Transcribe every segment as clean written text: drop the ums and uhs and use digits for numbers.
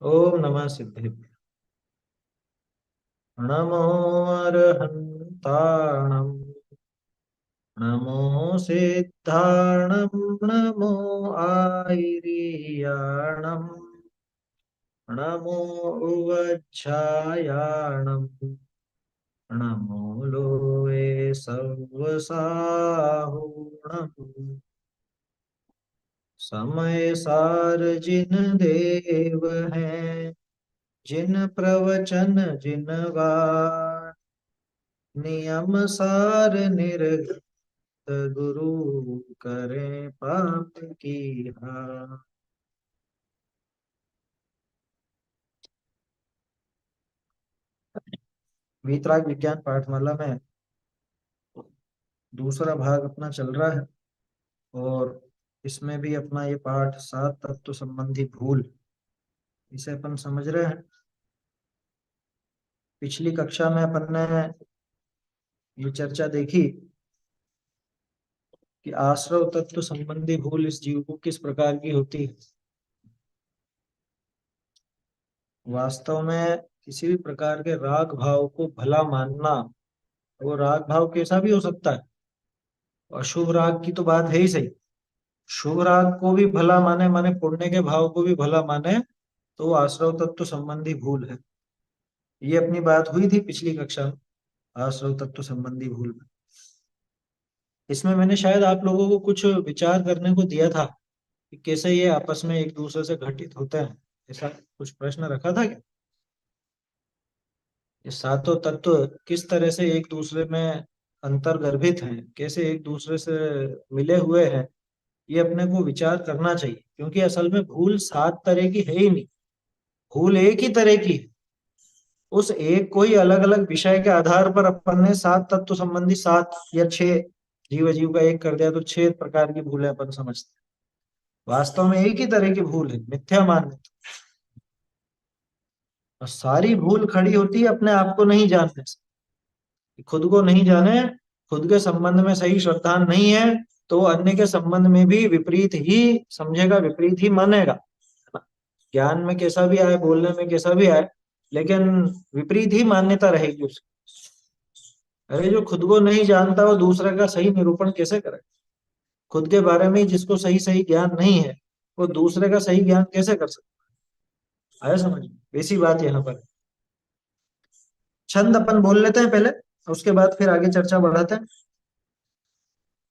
ओम नमः सिद्धेभ्य। नमो अर्हन्ताणम्। नमो सिद्धाणम्। नमो आयर्याणम्। नमो उवज्झायाणम्। नमो लोके सव्वसाहुणम्। समय सार जिन देव हैं, जिन प्रवचन जिन वार, नियम सार निर्गत गुरु करें पाप की हार। वीतराग विज्ञान पाठमाला में दूसरा भाग अपना चल रहा है। और इसमें भी अपना ये पाठ सात तत्व संबंधी भूल, इसे अपन समझ रहे हैं। पिछली कक्षा में अपन ने ये चर्चा देखी कि आश्रव तत्व संबंधी भूल इस जीव को किस प्रकार की होती है। वास्तव में किसी भी प्रकार के राग भाव को भला मानना, वो राग भाव कैसा भी हो सकता है। अशुभ राग की तो बात है ही सही, शुभ राग को भी भला माने, माने पुण्य के भाव को भी भला माने, तो वो आश्रव तत्व संबंधी भूल है। ये अपनी बात हुई थी पिछली कक्षा में, आश्रव तत्व संबंधी भूल में। इसमें मैंने शायद आप लोगों को कुछ विचार करने को दिया था कि कैसे ये आपस में एक दूसरे से घटित होते हैं। ऐसा कुछ प्रश्न रखा था क्या? ये सातों तत्व किस तरह से एक दूसरे में अंतर्गर्भित हैं, कैसे एक दूसरे से मिले हुए हैं, ये अपने को विचार करना चाहिए। क्योंकि असल में भूल सात तरह की है ही नहीं, भूल एक ही तरह की है। उस एक को ही अलग अलग विषय के आधार पर अपन ने सात तत्व संबंधी सात या छह, जीव जीव का एक कर दिया तो छह प्रकार की भूलें अपन समझते हैं। वास्तव में एक ही तरह की भूल है, मिथ्या मान्यता। और सारी भूल खड़ी होती है अपने आप को नहीं जानने से। खुद को नहीं जाने, खुद के संबंध में सही श्रद्धा नहीं है, तो वो अन्य के संबंध में भी विपरीत ही समझेगा, विपरीत ही मानेगा। ज्ञान में कैसा भी आए, बोलने में कैसा भी आए, लेकिन विपरीत ही मान्यता रहेगी उसकी। अरे जो खुद को नहीं जानता वो दूसरे का सही निरूपण कैसे करे? खुद के बारे में ही जिसको सही सही ज्ञान नहीं है, वो दूसरे का सही ज्ञान कैसे कर सकता है? आया समझ में? वैसी बात यहाँ पर है। छंद अपन बोल लेते हैं पहले, उसके बाद फिर आगे चर्चा बढ़ाते हैं।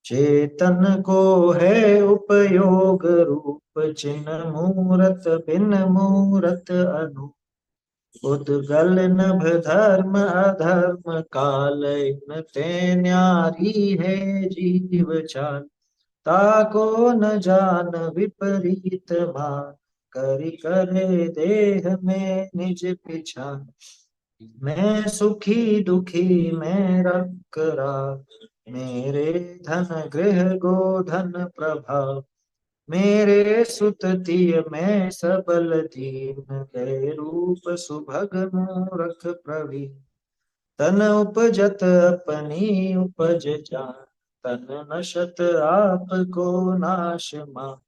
चेतन को है उपयोग रूप, चिन्ह मूरत बिन मूरत अनु, उद्गल नभ धर्म अधर्म काल, इन ते न्यारी है जीव चाल, ताको न जान विपरीत मान, करि करे देह में निज पिछान, मैं सुखी दुखी मैं रख राग, मेरे धन गृह गोधन प्रभाव, मेरे सुत तिय मैं सबल दीन, गए रूप सुभग मूरख प्रवीण, तन उपजत अपनी उपज जान, तन नशत आप को नाश मान,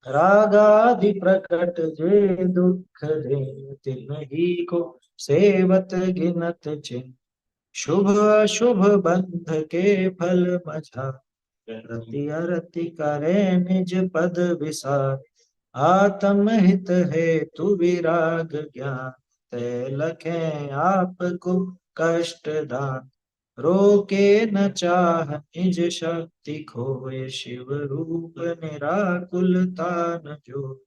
रागादि प्रकट जे दुख देन, तिन्ही को सेवत गिनत चिन्ह, शुभ अशुभ बंध के फल मझा, रति अरति करे निज पद विसार, आत्म हित हेतु विराग ज्ञान, ते लखें आपको कष्ट दान, रोके न चाह निज शक्ति खोए, शिव रूप निराकुलता न जो।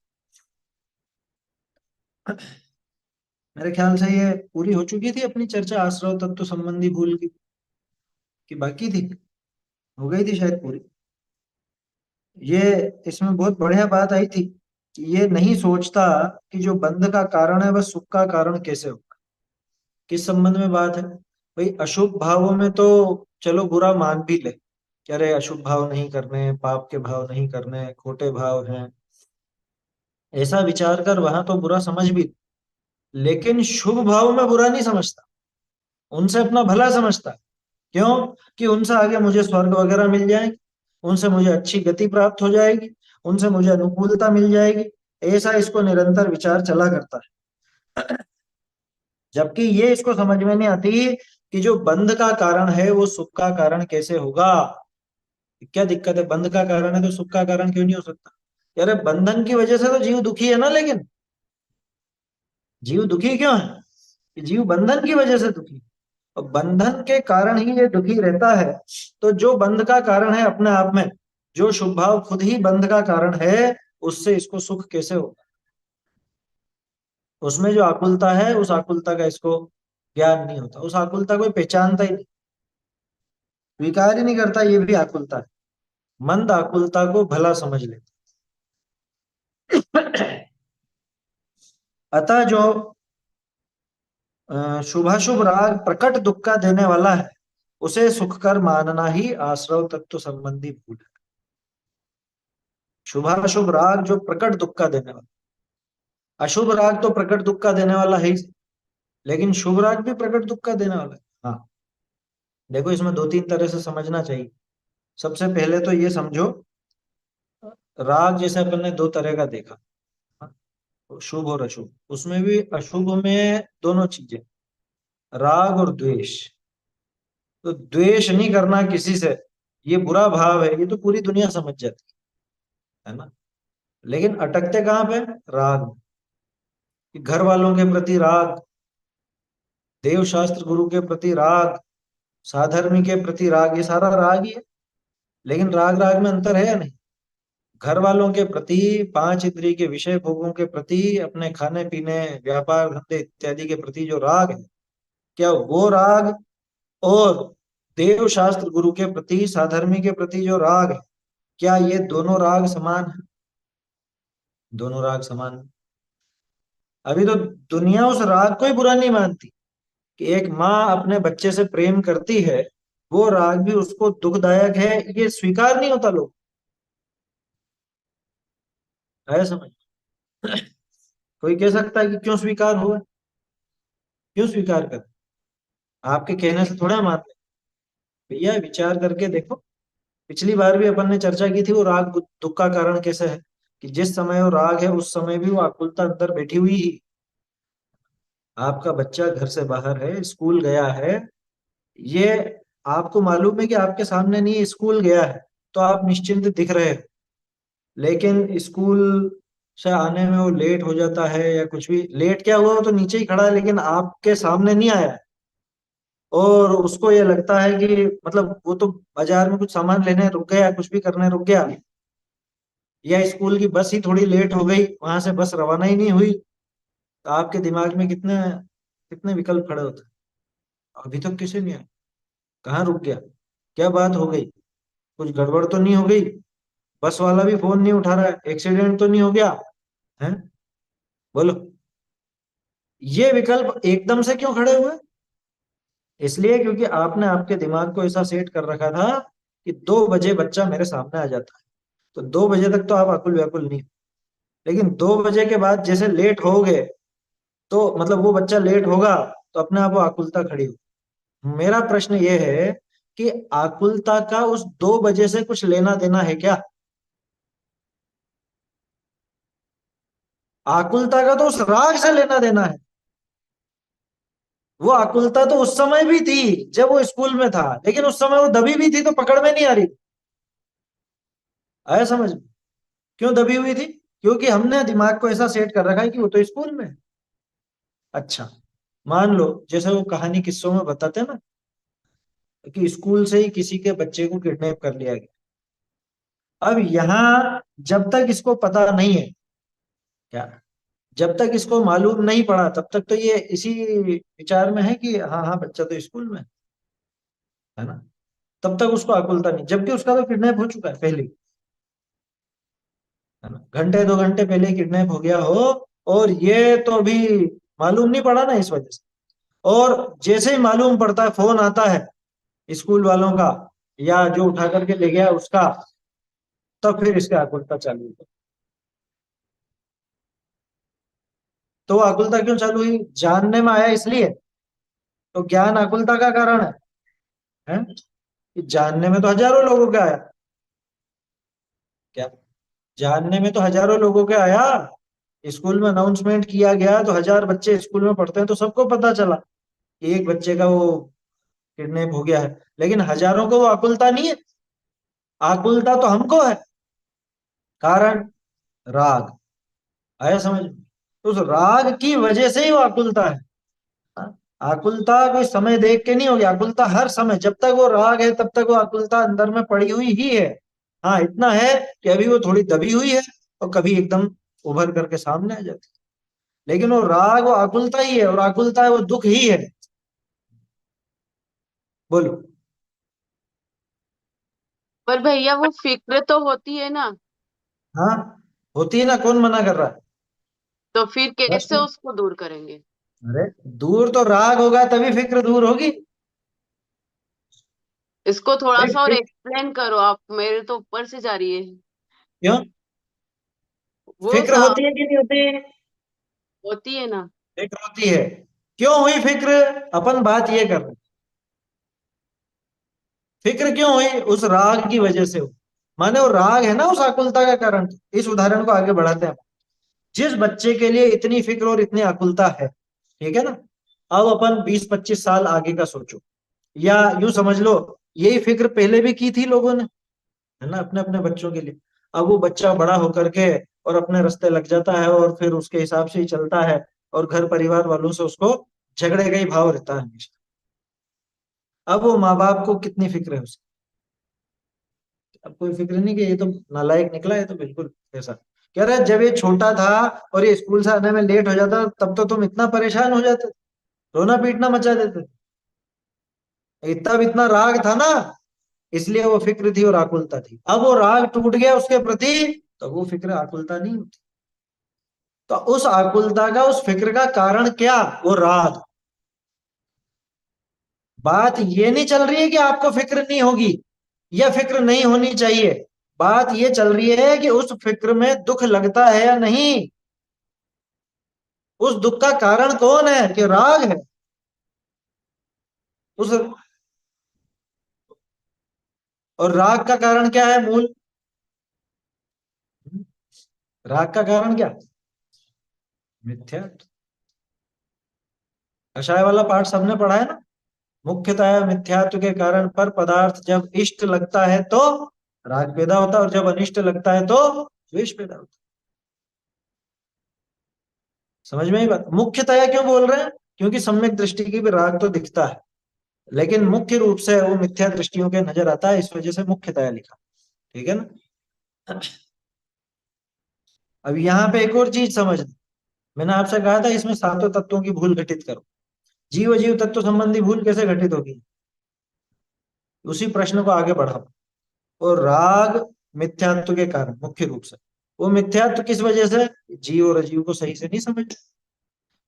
मेरे ख्याल से ये पूरी हो चुकी थी अपनी चर्चा आश्रव तत्व संबंधी भूल की, कि बाकी थी? हो गई थी शायद पूरी। ये इसमें बहुत बढ़िया बात आई थी कि ये नहीं सोचता कि जो बंध का कारण है वह सुख का कारण कैसे होगा। किस संबंध में बात है? भाई अशुभ भावों में तो चलो बुरा मान भी ले कि अरे अशुभ भाव नहीं करने, पाप के भाव नहीं करने, खोटे भाव हैं, ऐसा विचार कर वहां तो बुरा समझ भी। लेकिन शुभ भाव में बुरा नहीं समझता, उनसे अपना भला समझता। क्यों? कि उनसे आगे मुझे स्वर्ग वगैरह मिल जाएगी, उनसे मुझे अच्छी गति प्राप्त हो जाएगी, उनसे मुझे अनुकूलता मिल जाएगी। ऐसा इसको निरंतर विचार चला करता है। जबकि ये इसको समझ में नहीं आती कि जो बंध का कारण है वो सुख का कारण कैसे होगा। क्या दिक्कत है, बंध का कारण है तो सुख का कारण क्यों नहीं हो सकता। यार बंधन की वजह से तो जीव दुखी है ना, लेकिन जीव दुखी क्यों है, कि जीव बंधन की वजह से दुखी है। और बंधन के कारण ही ये दुखी रहता है। तो जो बंध का कारण है अपने आप में, जो शुभ भाव खुद ही बंध का कारण है, उससे इसको सुख कैसे होगा। उसमें जो आकुलता है, उस आकुलता का इसको ज्ञान नहीं होता, उस आकुलता को पहचानता ही नहीं, स्वीकार ही नहीं करता, ये भी आकुलता है। मंद आकुलता को भला समझ लेता। अतः जो शुभाशुभ राग प्रकट दुख का देने वाला है, उसे सुख कर मानना ही आश्रव तत्व संबंधी भूल है। शुभाशुभ राग जो प्रकट दुख का देने वाला, अशुभ राग तो प्रकट दुख का देने वाला है ही, लेकिन शुभ राग भी प्रकट दुख का देने वाला है। हाँ, देखो इसमें दो तीन तरह से समझना चाहिए। सबसे पहले तो ये समझो, राग जैसे अपन ने दो तरह का देखा, हाँ, तो शुभ और अशुभ, उसमें भी अशुभ में दोनों चीजें, राग और द्वेष। तो द्वेष नहीं करना किसी से, ये बुरा भाव है, ये तो पूरी दुनिया समझ जाती है ना। लेकिन अटकते कहाँ पे, राग में। कि घर वालों के प्रति राग, देव शास्त्र गुरु के प्रति राग, साधर्मी के प्रति राग, ये सारा राग ही है। लेकिन राग राग में अंतर है या नहीं। घर वालों के प्रति, पांच इंद्रिय के विषय भोगों के प्रति, अपने खाने पीने व्यापार धंधे इत्यादि के प्रति जो राग है, क्या वो राग, और देव शास्त्र गुरु के प्रति साधर्मी के प्रति जो राग है, क्या ये दोनों राग समान है। दोनों राग समान है। अभी तो दुनिया उस राग को ही बुरा नहीं मानती, कि एक माँ अपने बच्चे से प्रेम करती है, वो राग भी उसको दुखदायक है, ये स्वीकार नहीं होता लोग। है समझ। कोई कह सकता है कि क्यों स्वीकार हुआ, क्यों स्वीकार कर, आपके कहने से थोड़ा मान ले। भैया विचार करके देखो, पिछली बार भी अपन ने चर्चा की थी वो राग दुख का कारण कैसे है, कि जिस समय वो राग है उस समय भी वो आकुलता अंदर बैठी हुई ही। आपका बच्चा घर से बाहर है, स्कूल गया है, ये आपको मालूम है कि आपके सामने नहीं, स्कूल गया है, तो आप निश्चिंत दिख रहे हो। लेकिन स्कूल से आने में वो लेट हो जाता है, या कुछ भी लेट क्या हुआ, वो तो नीचे ही खड़ा है लेकिन आपके सामने नहीं आया है। और उसको ये लगता है कि मतलब वो तो बाजार में कुछ सामान लेने रुक गया, कुछ भी करने रुक गया, या स्कूल की बस ही थोड़ी लेट हो गई, वहां से बस रवाना ही नहीं हुई, तो आपके दिमाग में कितने कितने विकल्प खड़े होते हैं। अभी तक किसे नहीं आया, कहाँ रुक गया, क्या बात हो गई, कुछ गड़बड़ तो नहीं हो गई, बस वाला भी फोन नहीं उठा रहा है, एक्सीडेंट तो नहीं हो गया है। बोलो, ये विकल्प एकदम से क्यों खड़े हुए। इसलिए क्योंकि आपने आपके दिमाग को ऐसा सेट कर रखा था कि 2 बजे बच्चा मेरे सामने आ जाता है, तो 2 बजे तक तो आप अकुल व्याकुल नहीं। लेकिन 2 बजे के बाद जैसे लेट हो गए, तो मतलब वो बच्चा लेट होगा, तो अपने आप वो आकुलता खड़ी हो। मेरा प्रश्न ये है कि आकुलता का उस 2 बजे से कुछ लेना देना है क्या। आकुलता का तो उस राग से लेना देना है। वो आकुलता तो उस समय भी थी जब वो स्कूल में था, लेकिन उस समय वो दबी भी थी तो पकड़ में नहीं आ रही। आया समझ में। क्यों दबी हुई थी, क्योंकि हमने दिमाग को ऐसा सेट कर रखा है कि वो तो स्कूल में है। अच्छा, मान लो जैसे वो कहानी किस्सों में बताते हैं ना, कि स्कूल से ही किसी के बच्चे को किडनैप कर लिया गया। अब यहाँ जब तक इसको पता नहीं है, क्या, जब तक इसको मालूम नहीं पड़ा तब तक तो ये इसी विचार में है कि हाँ हाँ बच्चा तो स्कूल में है ना। तब तक उसको अकुलता नहीं, जबकि उसका तो किडनैप हो चुका है पहले, है ना, घंटे 2 घंटे पहले किडनैप हो गया हो, और ये तो अभी मालूम नहीं पड़ा ना इस वजह से। और जैसे ही मालूम पड़ता है, फोन आता है स्कूल वालों का, या जो उठा करके ले गया उसका, तब फिर इसके आकुलता चालू हुई। तो वो आकुलता क्यों चालू हुई, जानने में आया इसलिए। तो ज्ञान आकुलता का कारण है कि जानने में तो हजारों लोगों का आया, क्या, जानने में तो हजारों लोगों के आया, स्कूल में अनाउंसमेंट किया गया तो 1000 बच्चे स्कूल में पढ़ते हैं, तो सबको पता चला कि एक बच्चे का वो किडनैप हो गया है। लेकिन हजारों को वो आकुलता नहीं है। आकुलता तो हमको है। कारण राग। आया समझ में? उस राग की वजह से ही वो आकुलता है। हाँ? आकुलता कोई समय देख के नहीं होगी, आकुलता हर समय, जब तक वो राग है तब तक वो आकुलता अंदर में पड़ी हुई ही है। हाँ, इतना है कि अभी वो थोड़ी दबी हुई है और कभी एकदम उभर करके सामने आ जाती है। लेकिन वो राग वो आकुलता ही है, और आकुलता है वो दुख ही है। बोलो। पर भैया वो फिक्र तो होती है ना। हाँ, होती है ना, कौन मना कर रहा है? तो फिर कैसे प्रश्न। उसको दूर करेंगे? अरे, दूर तो राग होगा तभी फिक्र दूर होगी। इसको थोड़ा अरे सा और एक्सप्लेन करो आप, मेरे तो ऊपर से जा रही है। क्यों? वो फिक्र सा होती है कि नहीं होती? होती है ना। फिक्र होती है। क्यों हुई फिक्र? अपन बात ये कर रहे हैं। फिक्र क्यों हुई? उस राग की वजह से हुई। माने वो राग है ना उस आकुलता का कारण। इस उदाहरण को आगे बढ़ाते हैं। जिस बच्चे के लिए इतनी फिक्र और इतनी आकुलता है, ठीक है ना, अब अपन 20-25 साल आगे का सोचो, या यूं समझ लो, यही फिक्र पहले भी की थी लोगों ने, है ना, अपने अपने बच्चों के लिए। अब वो बच्चा बड़ा होकर के और अपने रास्ते लग जाता है, और फिर उसके हिसाब से ही चलता है, और घर परिवार वालों से उसको झगड़े का ही भाव रहता है हमेशा। अब वो माँ बाप को कितनी फिक्र है उसकी? अब कोई फिक्र नहीं कि ये तो नालायक निकला है, तो बिल्कुल ऐसा कह रहा है। जब ये छोटा था और ये स्कूल से आने में लेट हो जाता, तब तो तुम इतना परेशान हो जाते, रोना पीटना मचा देते। तब इतना राग था ना, इसलिए वो फिक्र थी और आकुलता थी। अब वो राग टूट गया उसके प्रति, तो वो फिक्र आकुलता नहीं होती। तो उस आकुलता का, उस फिक्र का कारण क्या? वो राग। बात ये नहीं चल रही है कि आपको फिक्र नहीं होगी या फिक्र नहीं होनी चाहिए। बात ये चल रही है कि उस फिक्र में दुख लगता है या नहीं। उस दुख का कारण कौन है? कि राग है। उस और राग का कारण क्या है? मूल राग का कारण क्या? मिथ्या। कषाय वाला पाठ सबने पढ़ा है ना। मुख्यतः मिथ्यात्व के कारण पर पदार्थ जब इष्ट लगता है तो राग पैदा होता है, और जब अनिष्ट लगता है तो द्वेष पैदा होता है। समझ में ही बात? मुख्यतया क्यों बोल रहे हैं? क्योंकि सम्यक दृष्टि की भी राग तो दिखता है, लेकिन मुख्य रूप से वो मिथ्या दृष्टियों के नजर आता है, इस वजह से मुख्यतया लिखा। ठीक है ना? अब यहाँ पे एक और चीज समझ। मैंने आपसे कहा था इसमें सातों तत्वों की भूल घटित करो। जीव जीव तत्व संबंधी भूल कैसे घटित होगी? उसी प्रश्न को आगे बढ़ाओ। और राग मिथ्यात्व के कारण मुख्य रूप से। वो मिथ्यात्व किस वजह से? जीव और अजीव को सही से नहीं समझ,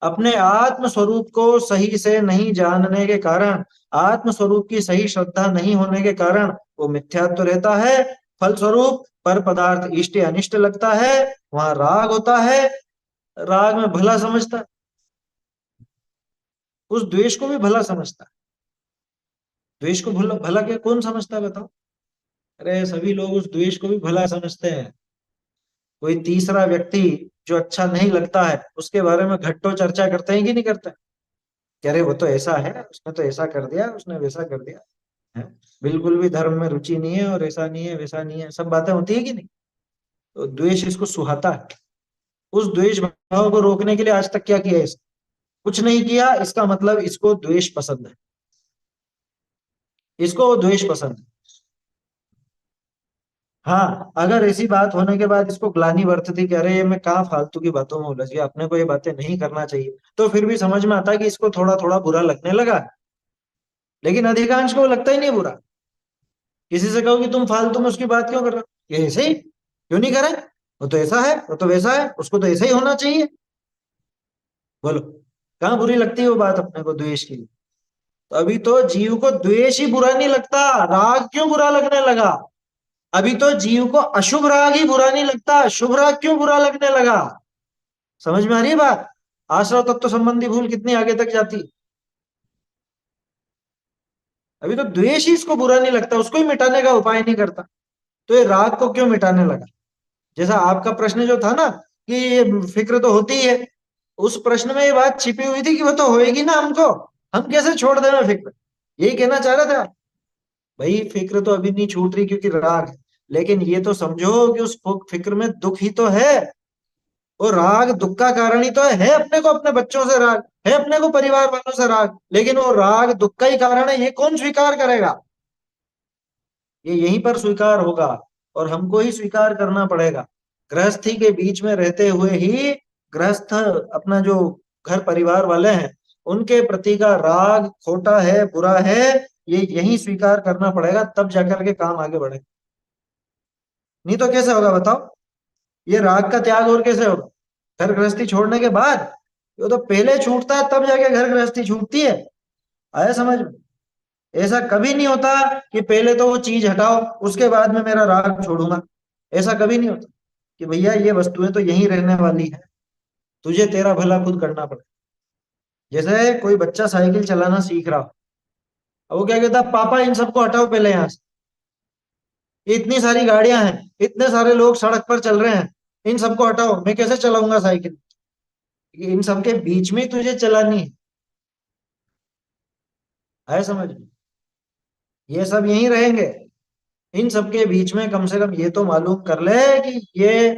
अपने आत्म स्वरूप को सही से नहीं जानने के कारण, आत्म स्वरूप की सही श्रद्धा नहीं होने के कारण वो मिथ्यात्व रहता है। फलस्वरूप पर पदार्थ इष्ट या अनिष्ट लगता है, वहां राग होता है। राग में भला समझता है, उस द्वेष को भी भला समझता है। द्वेष को भला भला क्या कौन समझता है बताओ? अरे सभी लोग उस द्वेष को भी भला समझते हैं। कोई तीसरा व्यक्ति जो अच्छा नहीं लगता है उसके बारे में घट्टो चर्चा करते हैं कि नहीं करते? कि अरे वो तो ऐसा है, उसने तो ऐसा कर दिया, उसने वैसा कर दिया है। बिल्कुल भी धर्म में रुचि नहीं है, और ऐसा नहीं है वैसा नहीं है, सब बातें होती है कि नहीं? तो द्वेष इसको सुहाता है। उस द्वेष भाव को रोकने के लिए आज तक क्या किया इसने? कुछ नहीं किया। इसका मतलब इसको द्वेष पसंद है। इसको वो द्वेष पसंद है। हाँ, अगर ऐसी बात होने के बाद इसको ग्लानि बरतती कि अरे ये मैं कहाँ फालतू की बातों में उलझ गया, अपने को ये बातें नहीं करना चाहिए, तो फिर भी समझ में आता है कि इसको थोड़ा थोड़ा बुरा लगने लगा। लेकिन अधिकांश को लगता ही नहीं बुरा। किसी से कहो कि तुम फालतू में उसकी बात क्यों कर रहे हो, ये ऐसे ही क्यों नहीं करे, वो तो ऐसा है, वो तो वैसा है, उसको तो ऐसा ही होना चाहिए। बोलो, कहाँ बुरी लगती है वो बात अपने को द्वेष की? तो अभी तो जीव को द्वेष ही बुरा नहीं लगता, राग क्यों बुरा लगने लगा? अभी तो जीव को अशुभ राग ही बुरा नहीं लगता, शुभ राग क्यों बुरा लगने लगा? समझ में आ रही है बात? आश्रव तत्व संबंधी भूल कितनी आगे तक जाती है। अभी तो द्वेष ही इसको बुरा नहीं लगता, उसको ही मिटाने का उपाय नहीं करता, तो ये राग को क्यों मिटाने लगा? जैसा आपका प्रश्न जो था ना, कि ये फिक्र तो होती है। उस प्रश्न में ये बात छिपी हुई थी कि वो तो होएगी ना हमको, हम कैसे छोड़ देना फिक्र, यही कहना चाह रहा था। भाई फिक्र तो अभी नहीं छूट रही क्योंकि राग है, लेकिन ये तो समझो कि उस फिक्र में दुख ही तो है। वो राग दुख का कारण ही तो है अपने को अपने बच्चों से राग है, अपने को परिवार वालों से राग, लेकिन वो राग दुख का ही कारण है, ये कौन स्वीकार करेगा? ये यहीं पर स्वीकार होगा, और हमको ही स्वीकार करना पड़ेगा। गृहस्थी के बीच में रहते हुए ही गृहस्थ अपना जो घर परिवार वाले हैं उनके प्रति का राग खोटा है, बुरा है, ये यही स्वीकार करना पड़ेगा, तब जाकर के काम आगे बढ़े। नहीं तो कैसे होगा बताओ? ये राग का त्याग और कैसे होगा? घर गृहस्थी छोड़ने के बाद? ये तो पहले छूटता है तब जाके घर गृहस्थी छूटती है। आया समझ में? ऐसा कभी नहीं होता कि पहले तो वो चीज हटाओ उसके बाद में मेरा राग छोड़ूंगा। ऐसा कभी नहीं होता कि भैया ये वस्तुएं तो यहीं रहने वाली है, तुझे तेरा भला खुद करना पड़े। जैसे कोई बच्चा साइकिल चलाना सीख रहा हो, अब वो क्या कहता, पापा इन सबको हटाओ पहले यहाँ से, ये इतनी सारी गाड़ियां हैं, इतने सारे लोग सड़क पर चल रहे हैं, इन सबको हटाओ, मैं कैसे चलाऊंगा साइकिल? इन सबके बीच में ही तुझे चलानी है। आया समझ में? ये सब यहीं रहेंगे, इन सबके बीच में कम से कम ये तो मालूम कर ले कि ये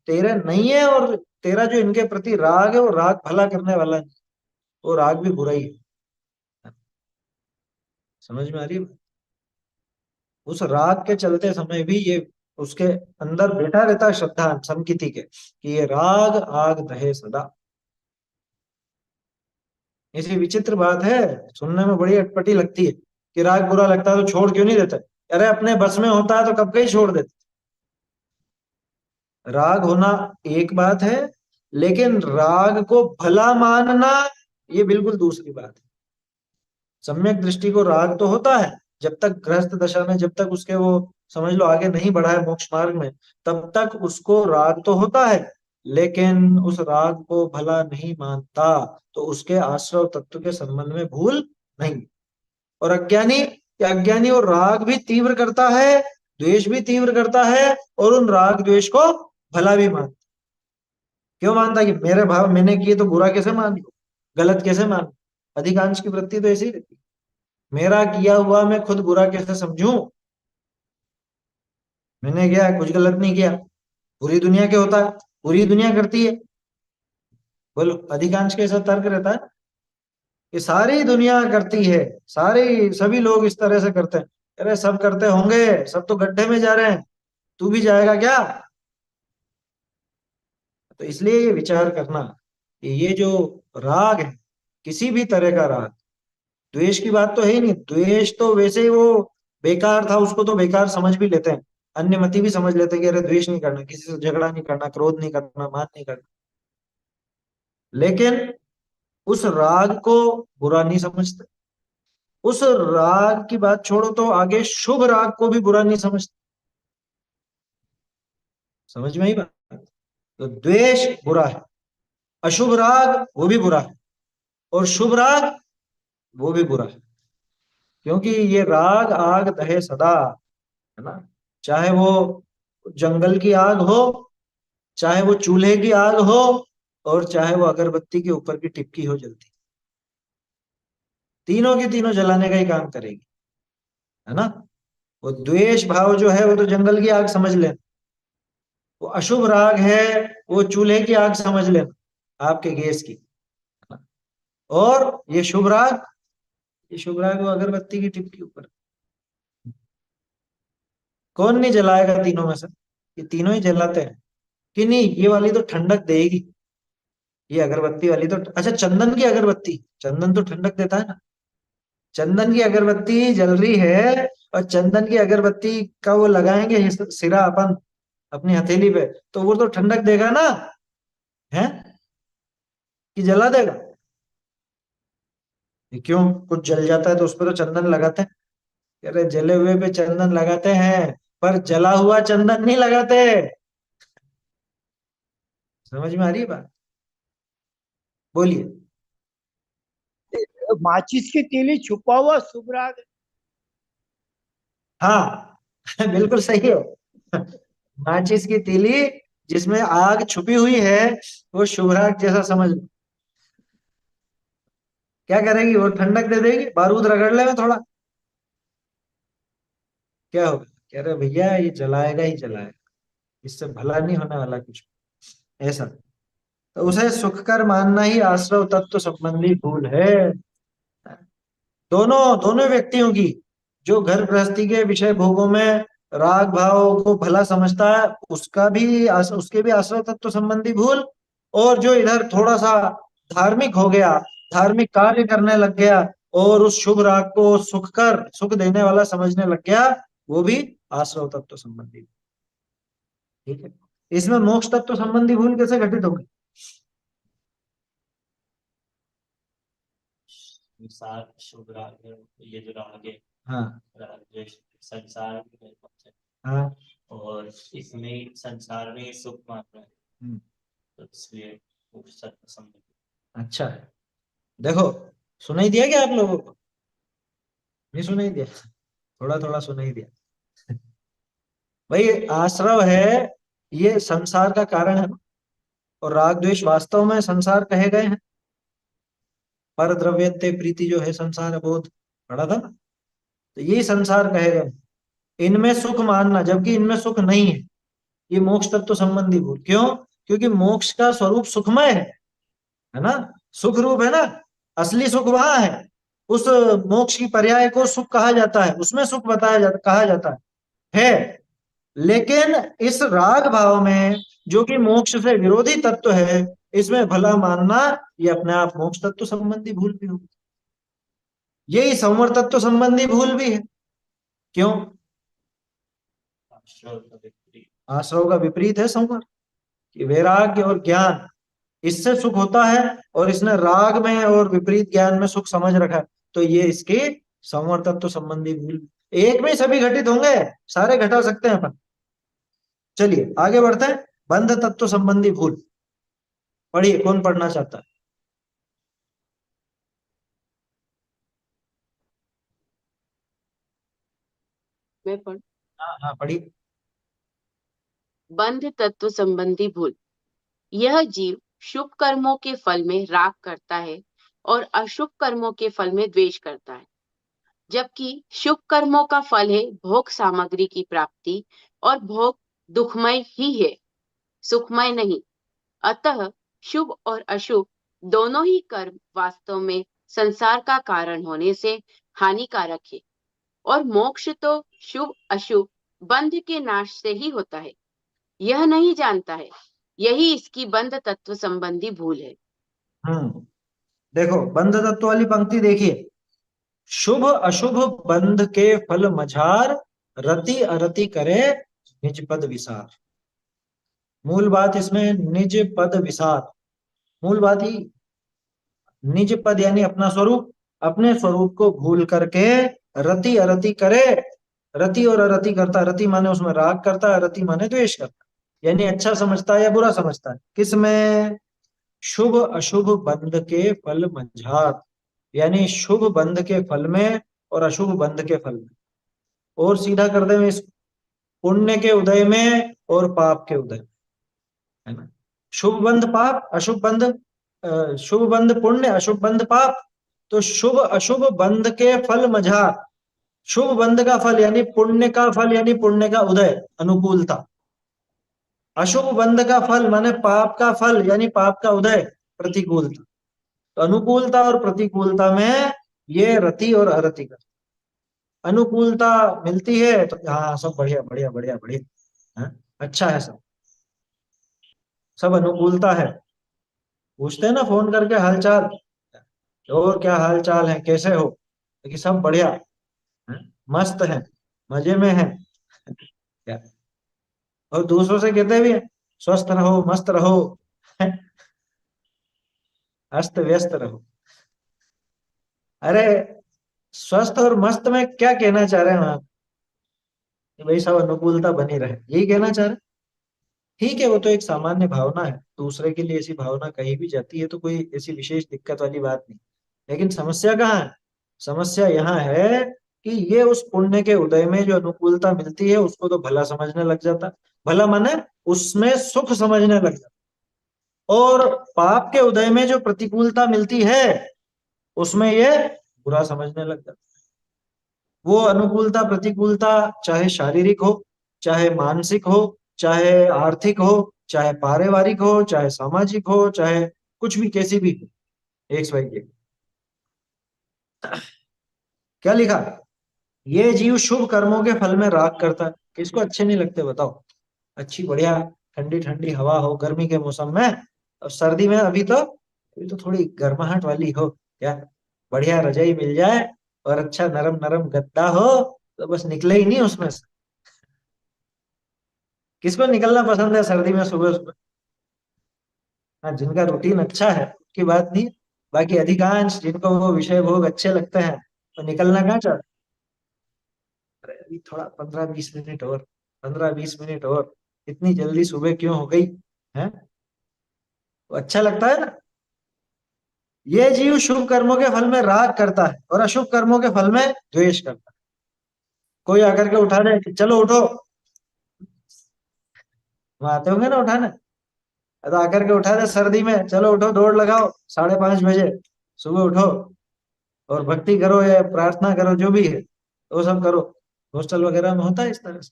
तेरे नहीं है, और तेरा जो इनके प्रति राग है वो राग भला करने वाला नहीं, वो राग भी बुरा ही है। समझ में आ रही है? उस राग के चलते समय भी ये उसके अंदर बैठा रहता है श्रद्धा समकिति के कि ये राग आग दहे सदा। ऐसी विचित्र बात है, सुनने में बड़ी अटपटी लगती है कि राग बुरा लगता है तो छोड़ क्यों नहीं देते? अरे अपने बस में होता है तो कब कहीं छोड़ देते। राग होना एक बात है, लेकिन राग को भला मानना ये बिल्कुल दूसरी बात है। सम्यक दृष्टि को राग तो होता है, जब तक गृहस्थ दशा में, जब तक उसके वो समझ लो आगे नहीं बढ़ा है मोक्ष मार्ग में, तब तक उसको राग तो होता है, लेकिन उस राग को भला नहीं मानता, तो उसके आश्रव तत्व के संबंध में भूल नहीं। और अज्ञानी, या अज्ञानी वो राग भी तीव्र करता है, द्वेष भी तीव्र करता है, और उन राग द्वेष को भला भी मानता। क्यों मानता कि मेरे भाव मैंने किए तो बुरा कैसे मान लूं, गलत कैसे मान लूं? अधिकांश की वृत्ति तो ऐसी ही रहती है, मेरा किया हुआ मैं खुद बुरा कैसे समझूं? मैंने किया कुछ गलत नहीं किया, पूरी दुनिया क्या होता है, पूरी दुनिया करती है। बोलो, अधिकांश के ऐसा तर्क रहता है कि सारी दुनिया करती है, सारे सभी लोग इस तरह से करते हैं। अरे सब करते होंगे, सब तो गड्ढे में जा रहे हैं, तू भी जाएगा क्या? तो इसलिए ये विचार करना कि ये जो राग है, किसी भी तरह का राग, द्वेष की बात तो है ही नहीं, द्वेष तो वैसे ही वो बेकार था, उसको तो बेकार समझ भी लेते हैं, अन्य मति भी समझ लेते हैं कि अरे द्वेष नहीं करना, किसी से झगड़ा नहीं करना, क्रोध नहीं करना, मान नहीं करना, लेकिन उस राग को बुरा नहीं समझते। उस राग की बात छोड़ो तो आगे शुभ राग को भी बुरा नहीं समझते। समझ में ही बात? तो द्वेष बुरा है, अशुभ राग वो भी बुरा है, और शुभ राग वो भी बुरा है, क्योंकि ये राग आग दहे सदा, है ना? चाहे वो जंगल की आग हो, चाहे वो चूल्हे की आग हो, और चाहे वो अगरबत्ती के ऊपर की टिपकी हो जलती, तीनों की तीनों जलाने का ही काम करेगी, है ना? वो द्वेष भाव जो है वो तो जंगल की आग समझ लेना, वो अशुभ राग है, वो चूल्हे की आग समझ लेना, आपके गैस की। और ये शुभ राग वो अगरबत्ती की टिप के ऊपर। कौन नहीं जलाएगा तीनों में से? ये तीनों ही जलाते हैं कि नहीं, ये वाली तो ठंडक देगी, ये अगरबत्ती वाली तो, अच्छा चंदन की अगरबत्ती, चंदन तो ठंडक देता है ना, चंदन की अगरबत्ती जल रही है, और चंदन की अगरबत्ती का वो लगाएंगे सिरा अपन अपनी हथेली पे, तो वो तो ठंडक देगा ना, है कि जला देगा? ये क्यों, कुछ जल जाता है तो उस पर तो चंदन लगाते हैं। अरे जले हुए पे चंदन लगाते हैं, पर जला हुआ चंदन नहीं लगाते। समझ में आ रही है बात? बोलिए। माचिस की तीली छुपा हुआ शुभ राग है। हाँ बिल्कुल सही हो। माचिस की तीली जिसमें आग छुपी हुई है वो शुभ राग जैसा समझ लो। क्या करेगी वो? ठंडक दे देगी, बारूद रगड़ ले में थोड़ा, क्या होगा? कह रहे भैया ये जलाएगा ही जलाएगा, इससे भला नहीं होने वाला कुछ, ऐसा। तो उसे सुखकर मानना ही आश्रव तत्व संबंधी भूल है। दोनों दोनों व्यक्तियों की, जो घर गृहस्थी के विषय भोगों में राग भाव को भला समझता है उसका भी उसके भी आश्रव तत्व संबंधी भूल, और जो इधर थोड़ा सा धार्मिक हो गया, धार्मिक कार्य करने लग गया और उस शुभ राग को सुख देने वाला समझने लग गया, वो भी आश्रव तत्व संबंधी भूल। ठीक है, इसमें मोक्ष तत्व संबंधी भूल कैसे घटित होगी? संसार शुभ राग है, ये जो राग है, हाँ राग जो संसार में है, हाँ। और इसमें संसार में सुख मात्र है, हम्म, तो इसलिए वो सत्य संबंध। अच्छा है। देखो, सुनाई दिया क्या आप लोगों को? नहीं सुनाई दिया? थोड़ा थोड़ा सुनाई दिया। भाई आश्रव है, ये संसार का कारण है, और राग द्वेष वास्तव में संसार कहे गए हैं। पर द्रव्यते प्रीति जो है संसार अबोध, पढ़ा था ना? तो यही संसार कहे गए। इनमें सुख मानना जबकि इनमें सुख नहीं है, ये मोक्ष तत्व संबंधी भूल। क्यों? क्योंकि मोक्ष का स्वरूप सुखमय है ना, सुख रूप है ना, असली सुख वहां है। उस मोक्ष की पर्याय को सुख कहा जाता है, उसमें सुख बताया जाता, कहा जाता है। लेकिन इस राग भाव में जो कि मोक्ष से विरोधी तत्व है, इसमें भला मानना ये अपने आप मोक्ष तत्व संबंधी भूल भी होगी। यही संवर तत्व संबंधी भूल भी है। क्यों? आश्रव का विपरीत। आश्रव का विपरीत है संवर, कि वैराग्य और ज्ञान इससे सुख होता है, और इसने राग में और विपरीत ज्ञान में सुख समझ रखा है, तो ये इसकी संवर तत्व संबंधी भूल। एक में सभी घटित होंगे, सारे घटा सकते हैं अपन। चलिए आगे बढ़ते हैं। बंध तत्व संबंधी भूल पढ़िए, कौन पढ़ना चाहता है? मैं पढ़ हाँ हाँ पढ़िए। बंध तत्व संबंधी भूल। यह जीव शुभ कर्मों के फल में राग करता है और अशुभ कर्मों के फल में द्वेष करता है, जबकि शुभ कर्मों का फल है भोग सामग्री की प्राप्ति, और भोग दुखमय ही है, सुखमय नहीं। अतः शुभ और अशुभ दोनों ही कर्म वास्तव में संसार का कारण होने से हानिकारक है, और मोक्ष तो शुभ अशुभ बंध के नाश से ही होता है, यह नहीं जानता है। यही इसकी बंध तत्व संबंधी भूल है। देखो बंध तत्व वाली पंक्ति देखिए। शुभ अशुभ बंध के फल मझार, रति अरति करे निज पद विसार। मूल बात इसमें निज पद विसार, मूल बात ही निज पद यानी अपना स्वरूप, अपने स्वरूप को भूल करके रति अरति करे। रति और अरति करता, रति माने उसमें राग करता है, अरति माने द्वेष करता है, यानी अच्छा समझता है या बुरा समझता है। किसमें? शुभ अशुभ बंध के फल मझार, यानी शुभ बंध के फल में और अशुभ बंध के फल में। और सीधा कर दे इस पुण्य के उदय में और पाप के उदय में, है ना। शुभ बंध पाप, अशुभ बंध शुभ बंध पुण्य, अशुभ बंध पाप। तो शुभ अशुभ बंध के फल मझार, शुभ बंध का फल यानी पुण्य का फल, यानी पुण्य का उदय अनुकूलता। अशुभ बंध का फल माने पाप का फल, यानी पाप का उदय प्रतिकूलता। तो अनुकूलता और प्रतिकूलता में ये रति और अरति का अनुकूलता मिलती है तो हाँ सब बढ़िया बढ़िया बढ़िया बढ़िया, हाँ? अच्छा है, सब सब अनुकूलता है। पूछते हैं ना फोन करके हालचाल, और क्या हाल चाल है, कैसे हो? कि सब बढ़िया है? मस्त है, मजे में है क्या? और दूसरों से कहते भी है स्वस्थ रहो मस्त रहो, अस्त व्यस्त रहो। अरे स्वस्थ और मस्त में क्या कहना चाह रहे हैं आप? कि भाई सब अनुकूलता बनी रहे, यही कहना चाह रहे हैं? ठीक है, वो तो एक सामान्य भावना है, दूसरे के लिए ऐसी भावना कही भी जाती है तो कोई ऐसी विशेष दिक्कत वाली बात नहीं। लेकिन समस्या कहाँ है? समस्या यहाँ है कि ये उस पुण्य के उदय में जो अनुकूलता मिलती है उसको तो भला समझने लग जाता, भला माने उसमें सुख समझने लग जाता, और पाप के उदय में जो प्रतिकूलता मिलती है उसमें ये बुरा समझने लग जाता। वो अनुकूलता प्रतिकूलता चाहे शारीरिक हो, चाहे मानसिक हो, चाहे आर्थिक हो, चाहे पारिवारिक हो, चाहे सामाजिक हो, चाहे कुछ भी कैसी भी हो, एक्स वाई जेड। क्या लिखा? ये जीव शुभ कर्मों के फल में राग करता है। किसको अच्छे नहीं लगते बताओ? अच्छी बढ़िया ठंडी ठंडी हवा हो गर्मी के मौसम में, और सर्दी में अभी तो थोड़ी गर्माहट वाली हो, क्या बढ़िया रजाई मिल जाए और अच्छा नरम नरम गद्दा हो, तो बस निकले ही नहीं उसमें से। किसको निकलना पसंद है सर्दी में सुबह सुबह? हाँ, जिनका रूटीन अच्छा है उसकी बात नहीं, बाकी अधिकांश जिनको वो विषय भोग अच्छे लगते हैं तो निकलना कहाँ चाहते? अरे अभी थोड़ा 15-20 मिनट और, 15-20 मिनट और, इतनी जल्दी सुबह क्यों हो गई है? तो अच्छा लगता है ना। ये जीव शुभ कर्मों के फल में राग करता है और अशुभ कर्मों के फल में द्वेष करता है। कोई आकर के उठा दे कि चलो उठो, वहां आते होंगे ना उठाने, तो आकर के उठा दे सर्दी में, चलो उठो दौड़ लगाओ 5:30 बजे, सुबह उठो और भक्ति करो या प्रार्थना करो, जो भी है वो सब करो। हॉस्टल वगैरह में होता है इस तरह से,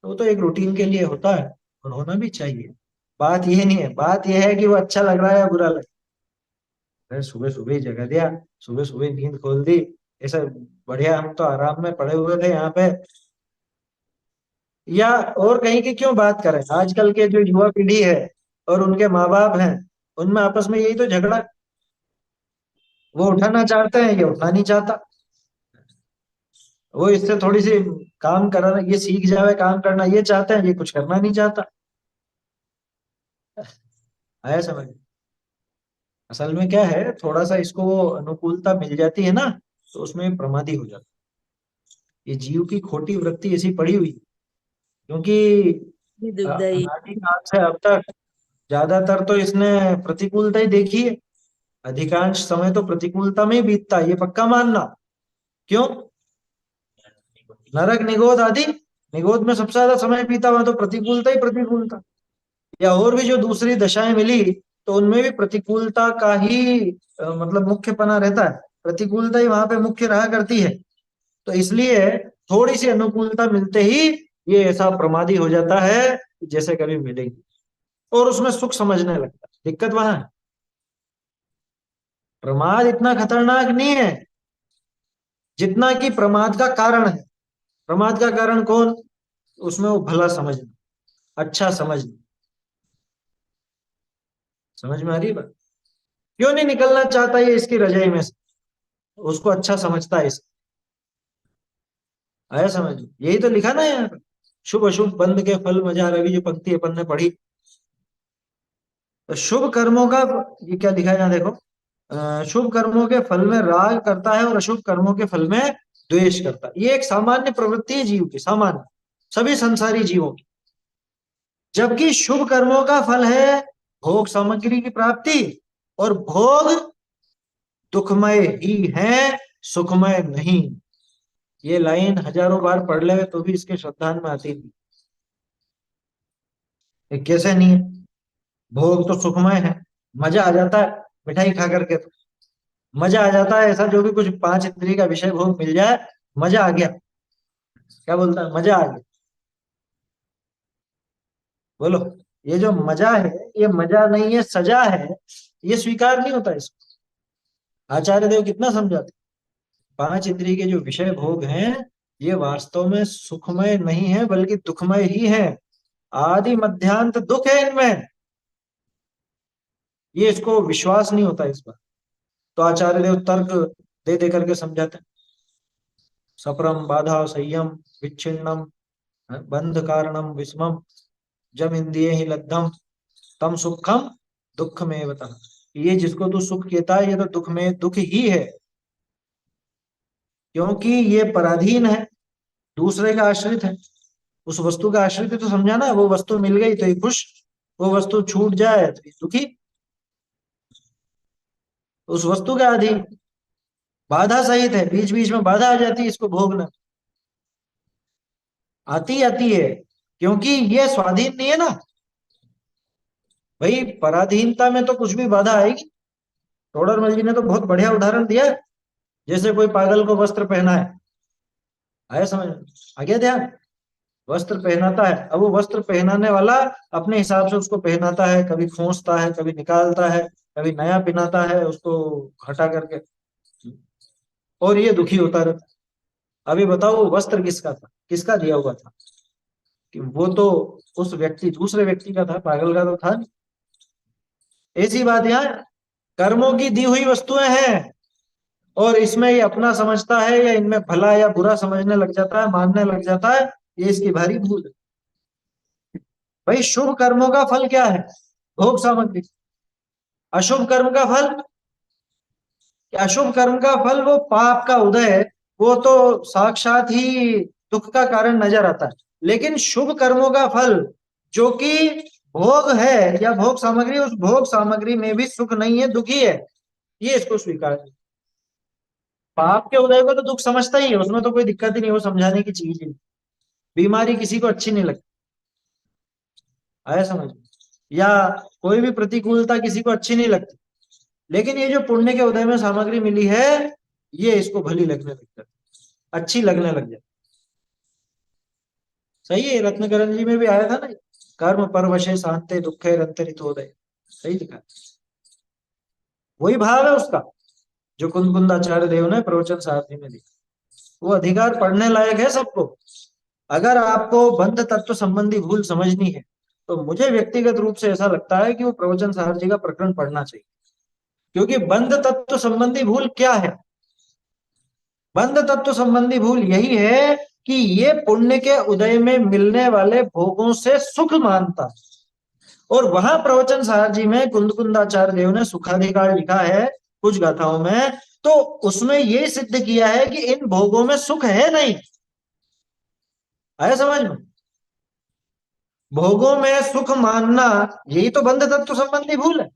तो वो तो एक रूटीन के लिए होता है और होना भी चाहिए। बात ये नहीं है, बात ये है कि वो अच्छा लग रहा है या बुरा लग रहा है। सुबह सुबह ही जगा दिया, सुबह सुबह नींद खोल दी, ऐसा बढ़िया, हम तो आराम में पड़े हुए थे यहाँ पे। या और कहीं की क्यों बात करें, आजकल के जो युवा पीढ़ी है और उनके माँ बाप हैं, उनमें आपस में यही तो झगड़ा। वो उठाना चाहते हैं, ये उठना नहीं चाहता। वो इससे थोड़ी सी काम कराना, ये सीख जावे काम करना ये चाहते हैं, ये कुछ करना नहीं चाहता। आया समझ? असल में क्या है, थोड़ा सा इसको अनुकूलता मिल जाती है ना, तो उसमें प्रमादी हो जाता है। ये जीव की खोटी वृत्ति ऐसी पड़ी हुई है। क्योंकि भी दुखदाई। अनादि काल से अब तक ज्यादातर तो इसने प्रतिकूलता ही देखी है। अधिकांश समय तो प्रतिकूलता में ही बीतता है, ये पक्का मानना। क्यों? नरक निगोद आदि, निगोद में सबसे ज्यादा समय बीता हुआ तो प्रतिकूलता ही प्रतिकूलता। या और भी जो दूसरी दशाएं मिली तो उनमें भी प्रतिकूलता का ही मतलब मुख्यपना रहता है, प्रतिकूलता ही वहां पे मुख्य रहा करती है। तो इसलिए थोड़ी सी अनुकूलता मिलते ही ये ऐसा प्रमादी हो जाता है कि जैसे कभी मिलेगी, और उसमें सुख समझने लगता है। दिक्कत वहां है। प्रमाद इतना खतरनाक नहीं है जितना कि प्रमाद का कारण है। प्रमाद का कारण कौन? उसमें वो भला समझना, अच्छा समझना। समझ में आ रही है बात? क्यों नहीं निकलना चाहता ये इसकी रजाई में से? उसको अच्छा समझता है इसे। आया समझ? यही तो लिखा ना यहाँ पे, शुभ अशुभ बंध के फल मजार, अभी जो पंक्ति अपन ने पढ़ी। तो शुभ कर्मों का, ये क्या लिखा है यहाँ देखो, शुभ कर्मों के फल में राग करता है और अशुभ कर्मों के फल में द्वेष करता है। ये एक सामान्य प्रवृत्ति है जीव की, सामान्य सभी संसारी जीवों की। जबकि शुभ कर्मों का फल है भोग सामग्री की प्राप्ति, और भोग दुखमय ही है, सुखमय नहीं। ये लाइन हजारों बार पढ़ ले तो भी इसके श्रद्धान में आती नहीं। ये कैसे नहीं है? भोग तो सुखमय है, मजा आ जाता है मिठाई खा करके, तो मजा आ जाता है। ऐसा जो भी कुछ पांच इंद्रिय का विषय भोग मिल जाए, मजा आ गया। क्या बोलता है? मजा आ गया। बोलो, ये जो मजा है ये मजा नहीं है, सजा है। ये स्वीकार नहीं होता इसको। आचार्य देव कितना समझाते, पांच इंद्रिय के जो विषय भोग हैं ये वास्तव में सुखमय नहीं है बल्कि दुखमय ही है। आदि मध्यांत दुख है इनमें। ये इसको विश्वास नहीं होता इस बार। तो आचार्य देव तर्क दे दे करके समझाते हैं। सप्रम बाधा संयम विच्छिन्नम बंध कारणम विस्मम जम इंद्रिय ही लब्धम तम सुखम दुख में बता। ये जिसको तू सुख कहता है ये तो दुख में दुख ही है, क्योंकि ये पराधीन है, दूसरे का आश्रित है। उस वस्तु का आश्रित है तो समझा ना, वो वस्तु मिल गई तो ये खुश, वो वस्तु छूट जाए तो ये दुखी। उस वस्तु का अधीन, बाधा सहित है, बीच बीच में बाधा आ जाती है इसको भोगना, आती है क्योंकि ये स्वाधीन नहीं है ना भाई। पराधीनता में तो कुछ भी बाधा आएगी। टोडरमल जी ने तो बहुत बढ़िया उदाहरण दिया है। जैसे कोई पागल को वस्त्र पहना है, आया समझ में? आ गया ध्यान? वस्त्र पहनाता है, अब वो वस्त्र पहनाने वाला अपने हिसाब से उसको पहनाता है, कभी खोसता है, कभी निकालता है, कभी नया पहनाता है उसको हटा करके, और ये दुखी होता रहता है। अभी बताओ वो वस्त्र किसका था, किसका दिया हुआ था? कि वो तो उस व्यक्ति, दूसरे व्यक्ति का था, पागल का तो था नहीं। ऐसी बात यहाँ कर्मों की दी हुई वस्तुएं हैं, और इसमें ये अपना समझता है या इनमें भला या बुरा समझने लग जाता है, मानने लग जाता है, ये इसकी भारी भूल है। भाई शुभ कर्मों का फल क्या है? भोग सामग्री। अशुभ कर्म का फल, अशुभ कर्म का फल वो पाप का उदय है, वो तो साक्षात ही दुख का कारण नजर आता है। लेकिन शुभ कर्मों का फल जो कि भोग है या भोग सामग्री, उस भोग सामग्री में भी सुख नहीं है, दुखी है, ये इसको स्वीकार है। पाप के उदय को तो दुख समझता ही है, उसमें तो कोई दिक्कत ही नहीं, वो समझाने की चीज ही नहीं। बीमारी किसी को अच्छी नहीं लगती, आया समझ में? या कोई भी प्रतिकूलता किसी को अच्छी नहीं लगती, लेकिन ये जो पुण्य के उदय में सामग्री मिली है, ये इसको भली लगने लग जाती, अच्छी लगने लग जाती। सही है, रत्नकरण जी में भी आया था ना, कर्म परवशे शांते दुखे रंतरितोदय, सही लिखा है। वही भाव है उसका जो कुंदकुंदाचार्य देव ने प्रवचन सारथी में दिया। वो अधिकार पढ़ने लायक है सबको। अगर आपको बंध तत्व संबंधी भूल समझनी है, तो मुझे व्यक्तिगत रूप से ऐसा लगता है कि वो प्रवचन सार जी का प्रकरण पढ़ना चाहिए। क्योंकि बंध तत्व संबंधी भूल क्या है? बंध तत्व संबंधी भूल यही है कि ये पुण्य के उदय में मिलने वाले भोगों से सुख मानता है। और वहां प्रवचन सार जी में कुंदकुंदाचार्य देव ने सुखाधिकार लिखा है कुछ गाथाओं में, तो उसमें ये सिद्ध किया है कि इन भोगों में सुख है नहीं। आया समझ में? भोगों में सुख मानना, यही तो बंध तत्व संबंधी भूल है।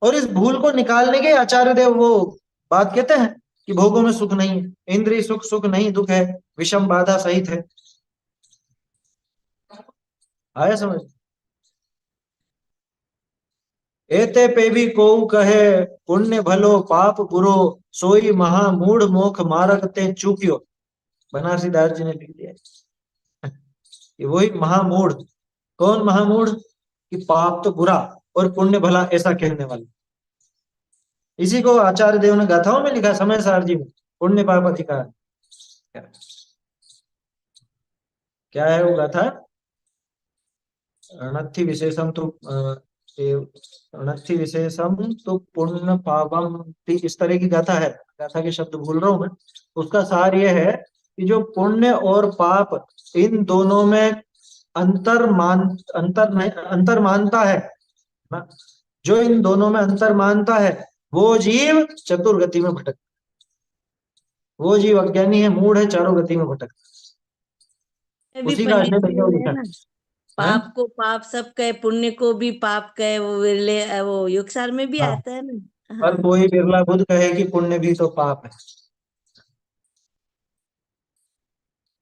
और इस भूल को निकालने के आचार्य देव वो बात कहते हैं कि भोगों में सुख नहीं है, इंद्रिय सुख सुख नहीं दुख है, विषम बाधा सहित है। आया समझ? एते पे भी को कहे पुण्य भलो पाप बुरो, सोई महामूढ़ मोख मारक ते चूक्यो। बनारसी दास जी ने लिख दिया ये वही महामूढ़। कौन महामूढ़? कि पाप तो बुरा और पुण्य भला, ऐसा कहने वाले। इसी को आचार्य देव ने गाथाओं में लिखा, समय सार जी में, पुण्य पाप अधिकार। क्या है वो गाथा? अनर्थि विशेषम तो अनर्थि विशेषम तो पुण्य पापम, इस तरह की गाथा है। गाथा के शब्द भूल रहा हूं मैं। उसका सार ये है कि जो पुण्य और पाप, इन दोनों में अंतर मानता है ना, जो इन दोनों में अंतर मानता है, वो जीव चतुर्गति में भटक, वो जीव अज्ञानी है, मूढ़ है, चारों गति में भटक। में भी उसी का पंडित आशय जी लिखा बोले हैं है। ना, पाप को पाप सब कहे, पुण्य को भी पाप कहे, वो विरले, वो युगसार में भी हाँ, आता है ना। पर हाँ, कोई बिरला बुद्ध कहे कि पुण्य भी तो पाप है।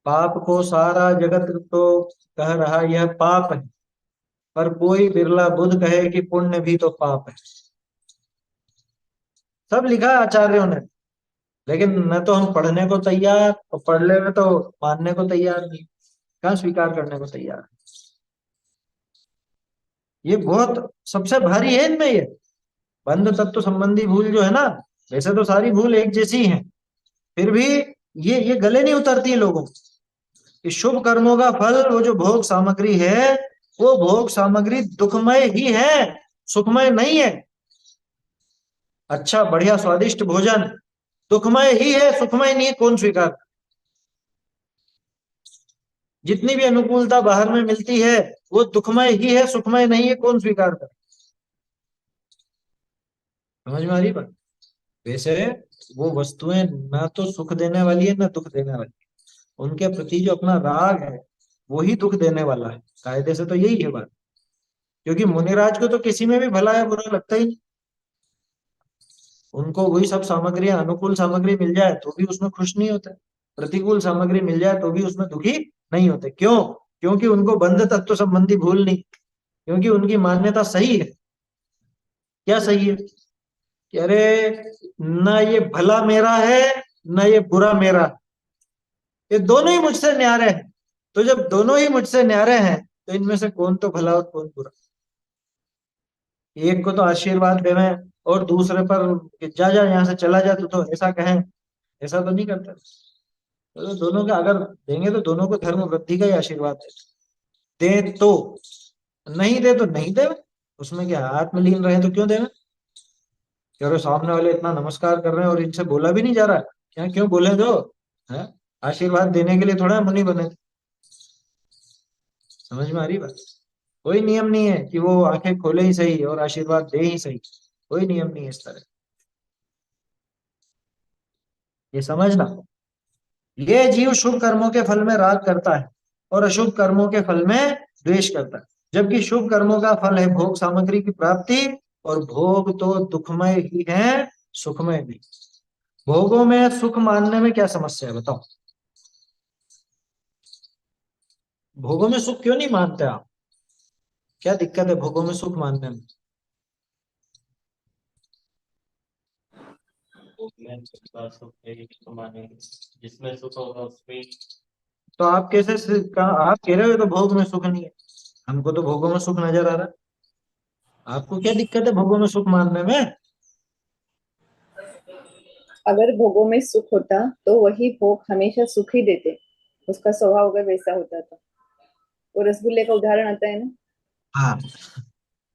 पाप को सारा जगत तो कह रहा यह पाप है, पर कोई बिरला बुद्ध कहे कि पुण्य भी तो पाप है। सब लिखा है आचार्यों ने, लेकिन न तो हम पढ़ने को तैयार, और पढ़ ले में तो मानने को तैयार नहीं, कहाँ स्वीकार करने को तैयार। ये बहुत सबसे भारी है इनमें ये बंध तत्व संबंधी भूल जो है ना। वैसे तो सारी भूल एक जैसी हैं, फिर भी ये गले नहीं उतरती है लोगों को कि शुभ कर्मों का फल, वो जो भोग सामग्री है, वो भोग सामग्री दुखमय ही है, सुखमय नहीं है। अच्छा बढ़िया स्वादिष्ट भोजन दुखमय ही है, सुखमय नहीं है, कौन स्वीकार? जितनी भी अनुकूलता बाहर में मिलती है, वो दुखमय ही है, सुखमय नहीं है, कौन स्वीकार कर? समझ में आ रही बात? वैसे वो वस्तुएं ना तो सुख देने वाली है ना दुख देने वाली है, उनके प्रति जो अपना राग है वो ही दुख देने वाला है। कायदे से तो यही है बात, क्योंकि मुनिराज को तो किसी में भी भला या बुरा लगता ही नहीं। उनको वही सब सामग्रियां, अनुकूल सामग्री मिल जाए तो भी उसमें खुश नहीं होते, प्रतिकूल सामग्री मिल जाए तो भी उसमें दुखी नहीं होते। क्यों? क्योंकि उनको बंध तत्व संबंधी भूल नहीं, क्योंकि उनकी मान्यता सही है। क्या सही है कि अरे ना ये भला मेरा है ना ये बुरा मेरा, ये दोनों ही मुझसे न्यारे हैं। तो जब दोनों ही मुझसे न्यारे हैं तो इनमें से कौन तो भला और कौन बुरा। एक को तो आशीर्वाद देवे और दूसरे पर कि जा जा यहाँ से चला जा, तो ऐसा कहें, ऐसा तो नहीं करते। तो दोनों का अगर देंगे तो दोनों को धर्म वृद्धि का ही आशीर्वाद दे तो, नहीं दे तो नहीं दे, उसमें क्या आत्मलीन रहे तो क्यों देवे। अरे सामने वाले इतना नमस्कार कर रहे हैं और इनसे बोला भी नहीं जा रहा, क्या क्यों बोले दो है। आशीर्वाद देने के लिए थोड़ा मुनि बने। समझ में आ रही बात। कोई नियम नहीं है कि वो आंखें खोले ही सही और आशीर्वाद दे ही सही, कोई नियम नहीं है इस तरह। ये समझना, ये जीव शुभ कर्मों के फल में राग करता है और अशुभ कर्मों के फल में द्वेष करता है, जबकि शुभ कर्मों का फल है भोग सामग्री की प्राप्ति, और भोग तो दुखमय ही है, सुखमय भी। भोगों में सुख मानने में क्या समस्या है बताओ। भोगों में सुख क्यों नहीं मानते आप, क्या दिक्कत है भोगों में सुख मानने में। भोग में सुख का सुख है ये तो मानेंगे, जिसमें सुख होगा उसमें। तो आप कैसे आप कह रहे हो तो भोग में सुख नहीं है, हमको तो भोगों में सुख नजर आ रहा है। आपको क्या दिक्कत है भोगों में सुख मानने में। अगर भोगों में सुख होता तो वही भोग हमेशा सुख ही देते, उसका स्वभाव अगर वैसा होता तो। वो रसगुल्ले का उदाहरण आता है ना। हाँ,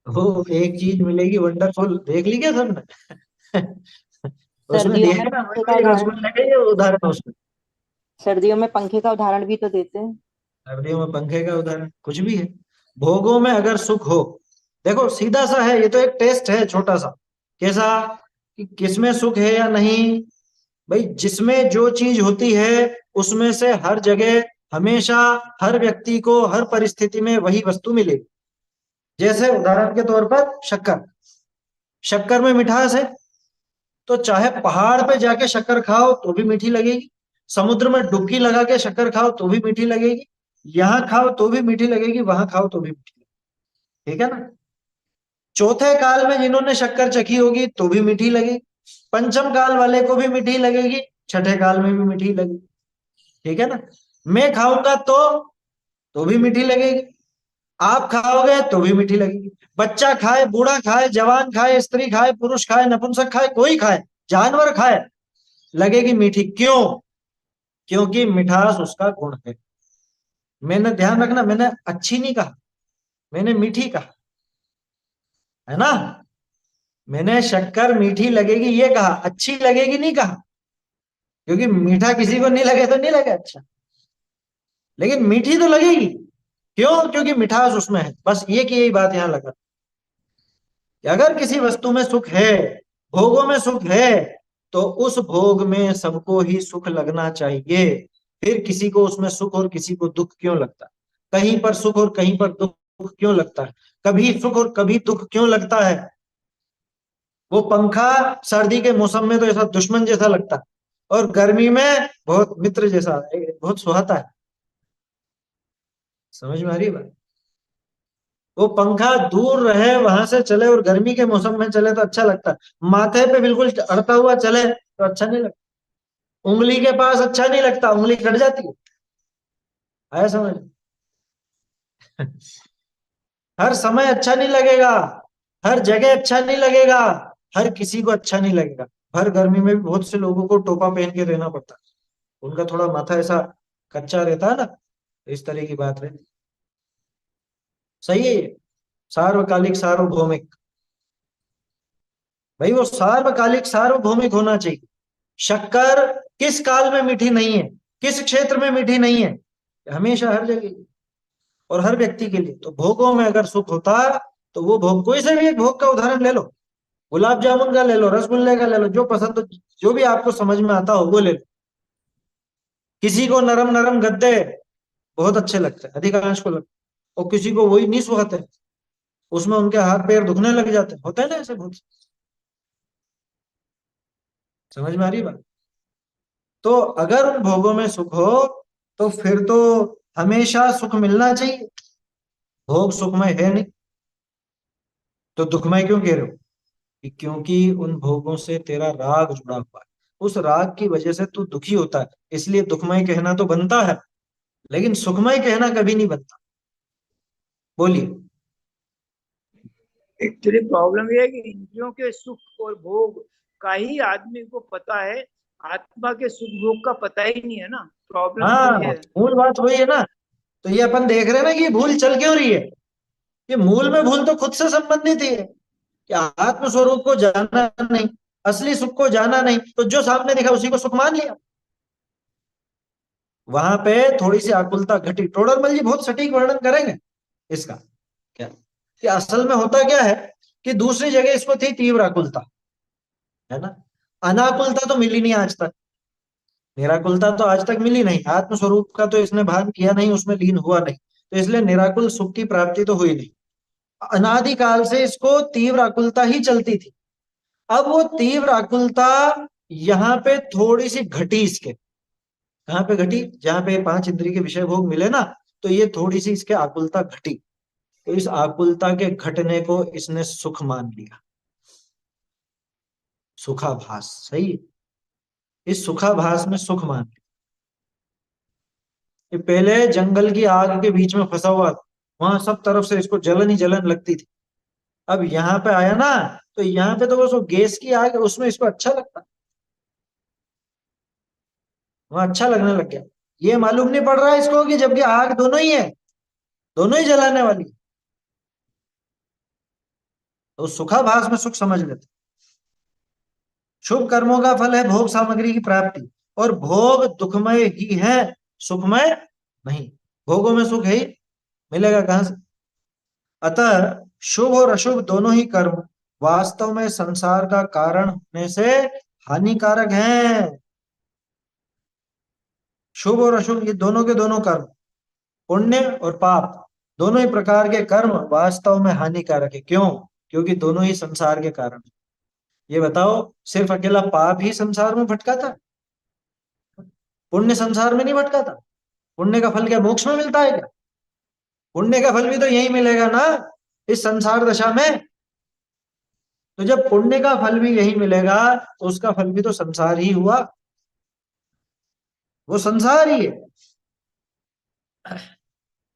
वो एक चीज मिलेगी वंडरफुल, देख ली क्या सबने। उसमें सर्दियों दिया में है ना पंखे का वही उदाहरण, रसगुल्ले का ये उदाहरण है उसमें। सर्दियों में पंखे का उदाहरण भी तो देते हैं। सर्दियों में पंखे का उदाहरण कुछ भी है। भोगों में अगर सुख हो, देखो सीधा सा है, ये तो एक टेस्ट है छोटा सा। कैसा कि किसमें सुख है या नहीं। भाई जिसमें जो चीज होती है उसमें से हर जगह हमेशा हर व्यक्ति को हर परिस्थिति में वही वस्तु मिलेगी। जैसे उदाहरण के तौर पर शक्कर, शक्कर में मिठास है, तो चाहे पहाड़ पे जाके शक्कर खाओ तो भी मीठी लगेगी, समुद्र में डुबकी लगा के शक्कर खाओ तो भी मीठी लगेगी, यहाँ खाओ तो भी मीठी लगेगी, वहां खाओ तो भी मीठी लगेगी। ठीक है ना। चौथे काल में जिन्होंने शक्कर चखी होगी तो भी मीठी लगेगी, पंचम काल वाले को भी मीठी लगेगी, छठे काल में भी मीठी लगेगी। ठीक है ना। मैं खाऊंगा तो भी मीठी लगेगी, आप खाओगे तो भी मीठी लगेगी। बच्चा खाए, बूढ़ा खाए, जवान खाए, स्त्री खाए, पुरुष खाए, नपुंसक खाए, कोई खाए, जानवर खाए, लगेगी मीठी। क्यों? क्योंकि मिठास उसका गुण है। मैंने ध्यान रखना, मैंने अच्छी नहीं कहा, मैंने मीठी कहा, है ना। मैंने शक्कर मीठी लगेगी ये कहा, अच्छी लगेगी नहीं कहा। क्योंकि मीठा किसी को नहीं लगे तो नहीं लगे अच्छा, लेकिन मीठी तो लगेगी। क्यों? क्योंकि मिठास उसमें है। बस ये की यही बात यहां लगा कि अगर किसी वस्तु में सुख है, भोगों में सुख है, तो उस भोग में सबको ही सुख लगना चाहिए। फिर किसी को उसमें सुख और किसी को दुख क्यों लगता है, कहीं पर सुख और कहीं पर दुख क्यों लगता है, कभी सुख और कभी दुख क्यों लगता है। वो पंखा सर्दी के मौसम में तो ऐसा दुश्मन जैसा लगता है और गर्मी में बहुत मित्र जैसा, बहुत सुहाता है। समझ में आ रही है बात। वो पंखा दूर रहे वहां से चले और गर्मी के मौसम में चले तो अच्छा लगता है, माथे पे बिल्कुल अड़ता हुआ चले तो अच्छा नहीं लगता, उंगली के पास अच्छा नहीं लगता, उंगली कट जाती है। आया समझ। हर समय अच्छा नहीं लगेगा, हर जगह अच्छा नहीं लगेगा, हर किसी को अच्छा नहीं लगेगा। हर गर्मी में भी बहुत से लोगों को टोपा पहन के रहना पड़ता है, उनका थोड़ा माथा ऐसा कच्चा रहता है ना, इस तरह की बात रहती। सही है ये, सार्वकालिक सार्वभौमिक। भाई वो सार्वकालिक सार्वभौमिक होना चाहिए। शक्कर किस काल में मीठी नहीं है, किस क्षेत्र में मीठी नहीं है, हमेशा हर जगह और हर व्यक्ति के लिए। तो भोगों में अगर सुख होता तो वो भोग, कोई से भी एक भोग का उदाहरण ले लो, गुलाब जामुन का ले लो, रसगुल्ले का ले लो, जो पसंद हो, जो भी आपको समझ में आता हो वो ले लो। किसी को नरम नरम गद्दे बहुत अच्छे लगते हैं, अधिकांश को लगते हैं, और किसी को वही नहीं सुहाते, उसमें उनके हाथ पैर दुखने लग जाते हैं, होता है ना ऐसे बहुत। समझ में आ रही है बात। तो अगर उन भोगों में सुख हो तो फिर तो हमेशा सुख मिलना चाहिए, भोग सुखमय है नहीं, तो दुखमय क्यों कह रहे हो? कि क्योंकि उन भोगों से तेरा राग जुड़ा हुआ है, उस राग की वजह से तू दुखी होता है, इसलिए दुखमय कहना तो बनता है, लेकिन सुखमय कहना कभी नहीं बनता। बोलिए। एक्चुअली प्रॉब्लम ये है कि इंद्रियों के सुख और भोग का ही आदमी को पता है, आत्मा के सुख भोग का पता ही नहीं है ना। प्रॉब्लम तो हाँ, ये है। मूल बात वही है ना। तो ये अपन देख रहे हैं ना कि ये भूल चल क्यों रही है। ये मूल में भूल तो खुद से संबंधित ही है कि आत्म स्वरूप को जाना नहीं, असली सुख को जाना नहीं, तो जो सामने दिखा उसी को सुख मान लिया। वहां पे थोड़ी सी आकुलता घटी। टोडरमल जी बहुत सटीक वर्णन करेंगे इसका, क्या कि असल में होता क्या है कि दूसरी जगह इसको थी तीव्र आकुलता, है ना। अनाकुलता तो मिली नहीं आज तक, निराकुलता तो आज तक मिली नहीं, आत्म स्वरूप का तो इसने भान किया नहीं, उसमें लीन हुआ नहीं, तो इसलिए निराकुल सुख की प्राप्ति तो हुई नहीं। अनादिकाल से इसको तीव्र आकुलता ही चलती थी। अब वो तीव्र आकुलता यहाँ पे थोड़ी सी घटी इसके। कहाँ पे घटी? जहां पे पांच इंद्रिय के विषय भोग मिले ना, तो ये थोड़ी सी इसके आकुलता घटी, तो इस आकुलता के घटने को इसने सुख मान लिया, सुखाभास। सही है, इस सुखाभास में सुख मान लिया। ये पहले जंगल की आग के बीच में फंसा हुआ था, वहां सब तरफ से इसको जलन ही जलन लगती थी। अब यहाँ पे आया ना, तो यहाँ पे तो वो गैस की आग है, उसमें इसको अच्छा लगता, वहां अच्छा लगने लग गया। ये मालूम नहीं पड़ रहा है इसको कि जबकि आग दोनों ही है, दोनों ही जलाने वाली है। तो सुखाभास में सुख समझ लेते। शुभ कर्मों का फल है भोग सामग्री की प्राप्ति, और भोग दुखमय ही है, सुखमय नहीं। भोगों में सुख है ही, मिलेगा कहां से? अतः शुभ और अशुभ दोनों ही कर्म वास्तव में संसार का कारण होने से हानिकारक हैं। शुभ और अशुभ ये दोनों के दोनों कर्म, पुण्य और पाप, दोनों ही प्रकार के कर्म वास्तव में हानिकारक है। क्यों? क्योंकि दोनों ही संसार के कारण। ये बताओ, सिर्फ अकेला पाप ही संसार में भटकाता? पुण्य संसार में नहीं भटकाता? पुण्य का फल क्या मोक्ष में मिलता है क्या? पुण्य का फल भी तो यही मिलेगा ना, इस संसार दशा में। तो जब पुण्य का फल भी यही मिलेगा, तो उसका फल भी तो संसार ही हुआ, वो संसार ही है।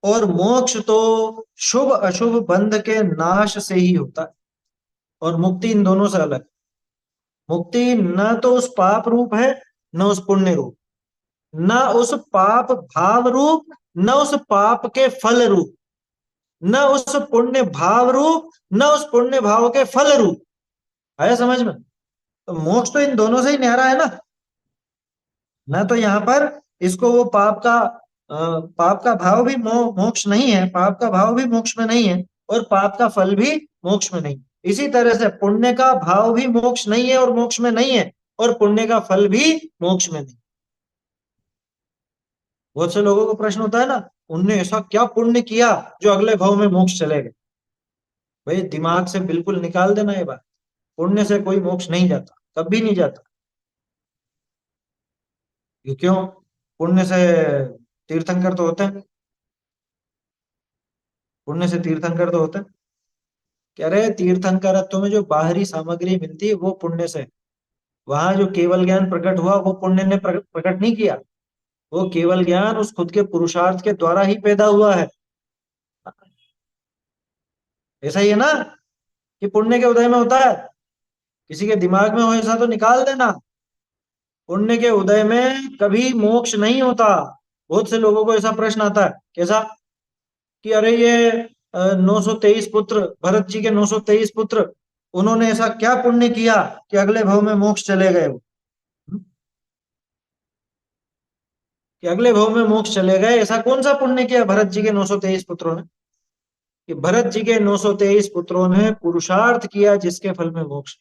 और मोक्ष तो शुभ अशुभ बंध के नाश से ही होता है, और मुक्ति इन दोनों से अलग। मुक्ति न तो उस पाप रूप है, न उस पुण्य रूप, न उस पाप भाव रूप, न उस पाप के फल रूप, न उस पुण्य भाव रूप, न उस पुण्य भाव के फल रूप। आया समझ में? तो मोक्ष तो इन दोनों से ही न्यारा है ना। न तो यहाँ पर इसको वो पाप का भाव भी मोक्ष नहीं है, पाप का भाव भी मोक्ष में नहीं है, और पाप का फल भी मोक्ष में नहीं। इसी तरह से पुण्य का भाव भी मोक्ष नहीं है और मोक्ष में नहीं है, और पुण्य का फल भी मोक्ष में नहीं। बहुत से लोगों को प्रश्न होता है ना, उनने ऐसा क्या पुण्य किया जो अगले भाव में मोक्ष चले गए? भाई दिमाग से बिल्कुल निकाल देना ये बात, पुण्य से कोई मोक्ष नहीं जाता, कभी नहीं जाता। ये क्यों? पुण्य से तीर्थंकर तो होते हैं, पुण्य से तीर्थंकर तो होते हैं। कह रहे तीर्थंकरत्व में जो बाहरी सामग्री मिलती है वो पुण्य से, वहां जो केवल ज्ञान प्रकट हुआ वो पुण्य ने प्रकट नहीं किया, वो केवल ज्ञान उस खुद के पुरुषार्थ के द्वारा ही पैदा हुआ है। ऐसा ही है ना कि पुण्य के उदय में होता है, किसी के दिमाग में हो ऐसा तो निकाल देना। पुण्य के उदय में कभी मोक्ष नहीं होता। बहुत से लोगों को ऐसा प्रश्न आता है, कैसा कि अरे ये 923 पुत्र, भरत जी के 923 पुत्र, उन्होंने ऐसा क्या पुण्य किया कि अगले भाव में मोक्ष चले गए वो? कि अगले भाव में मोक्ष चले गए, ऐसा कौन सा पुण्य किया भरत जी के 923 पुत्रों ने? कि भरत जी के 923 पुत्रों ने पुरुषार्थ किया जिसके फल में मोक्ष।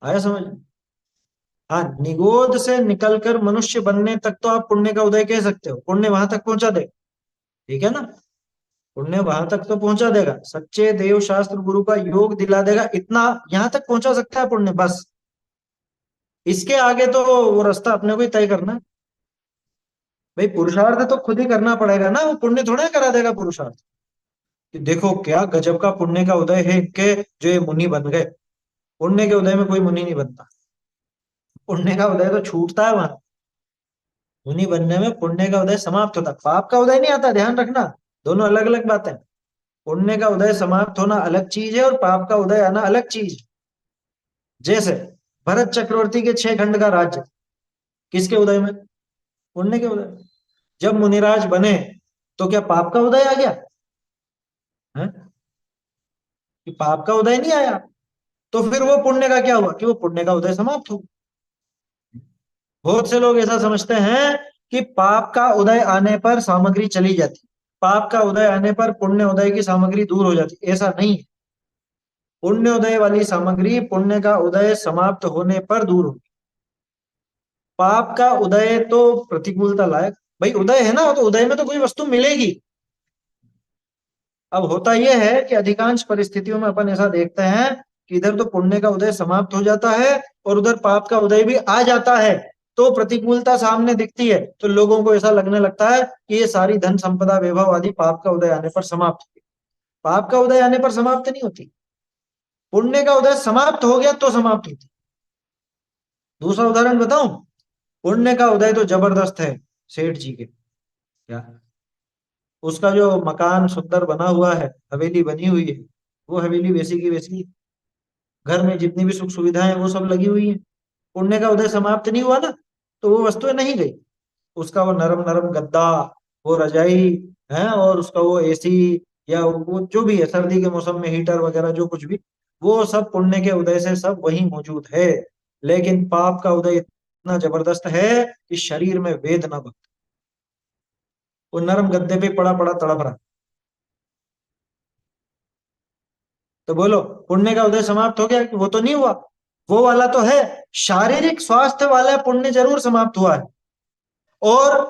आया समझ? हाँ, निगोद से निकलकर मनुष्य बनने तक तो आप पुण्य का उदय कह सकते हो, पुण्य वहां तक पहुंचा दे, ठीक है ना। पुण्य वहां तक तो पहुंचा देगा, सच्चे देव शास्त्र गुरु का योग दिला देगा, इतना यहां तक पहुंचा सकता है पुण्य, बस। इसके आगे तो वो रास्ता अपने को ही तय करना है। भाई पुरुषार्थ तो खुद ही करना पड़ेगा ना, वो पुण्य थोड़ा करा देगा पुरुषार्थ। कि देखो क्या गजब का पुण्य का उदय है इनके, जो ये मुनि बन गए। पुण्य के उदय में कोई मुनि नहीं बनता, पुण्य का उदय तो छूटता है वहां। मुनि बनने में पुण्य का उदय समाप्त होता, पाप का उदय नहीं आता, ध्यान रखना। दोनों अलग अलग बातें। पुण्य का उदय समाप्त होना अलग चीज है और पाप का उदय आना अलग चीज है। जैसे भरत चक्रवर्ती के 6 खंड का राज्य किसके उदय में? पुण्य के उदय में। जब मुनिराज बने तो क्या पाप का उदय आ गया है? कि पाप का उदय नहीं आया। तो फिर वो पुण्य का क्या हुआ कि वो पुण्य का उदय समाप्त हो। बहुत से लोग ऐसा समझते हैं कि पाप का उदय आने पर सामग्री चली जाती, पाप का उदय आने पर पुण्य उदय की सामग्री दूर हो जाती। ऐसा नहीं है। पुण्य उदय वाली सामग्री पुण्य का उदय समाप्त होने पर दूर होगी। पाप का उदय तो प्रतिकूलता लायक, भाई उदय है ना, तो उदय में तो कोई वस्तु मिलेगी। अब होता यह है कि अधिकांश परिस्थितियों में अपन ऐसा देखते हैं कि इधर तो पुण्य का उदय समाप्त हो जाता है और उधर पाप का उदय भी आ जाता है, तो प्रतिकूलता सामने दिखती है, तो लोगों को ऐसा लगने लगता है कि ये सारी धन संपदा वैभव आदि पाप का उदय आने पर समाप्त होगी। पाप का उदय आने पर समाप्त नहीं होती, पुण्य का उदय समाप्त हो गया तो समाप्त होती। दूसरा उदाहरण बताऊं? पुण्य का उदय तो जबरदस्त है सेठ जी के, क्या उसका जो मकान सुंदर बना हुआ है, हवेली बनी हुई है, वो हवेली वैसी की वैसी है। घर में जितनी भी सुख सुविधाएं हैं वो सब लगी हुई है। पुण्य का उदय समाप्त नहीं हुआ ना, तो वो वस्तुएं नहीं गई। उसका वो नरम नरम गद्दा, वो रजाई है, और उसका वो एसी, या वो जो भी है सर्दी के मौसम में हीटर वगैरह जो कुछ भी, वो सब पुण्य के उदय से सब वही मौजूद है। लेकिन पाप का उदय इतना जबरदस्त है कि शरीर में वेदना बन, वो नरम गद्दे पे पड़ा पड़ा तड़प रहा। तो बोलो पुण्य का उदय समाप्त हो गया कि वो तो नहीं हुआ? वो वाला तो है, शारीरिक स्वास्थ्य वाला पुण्य जरूर समाप्त हुआ है, और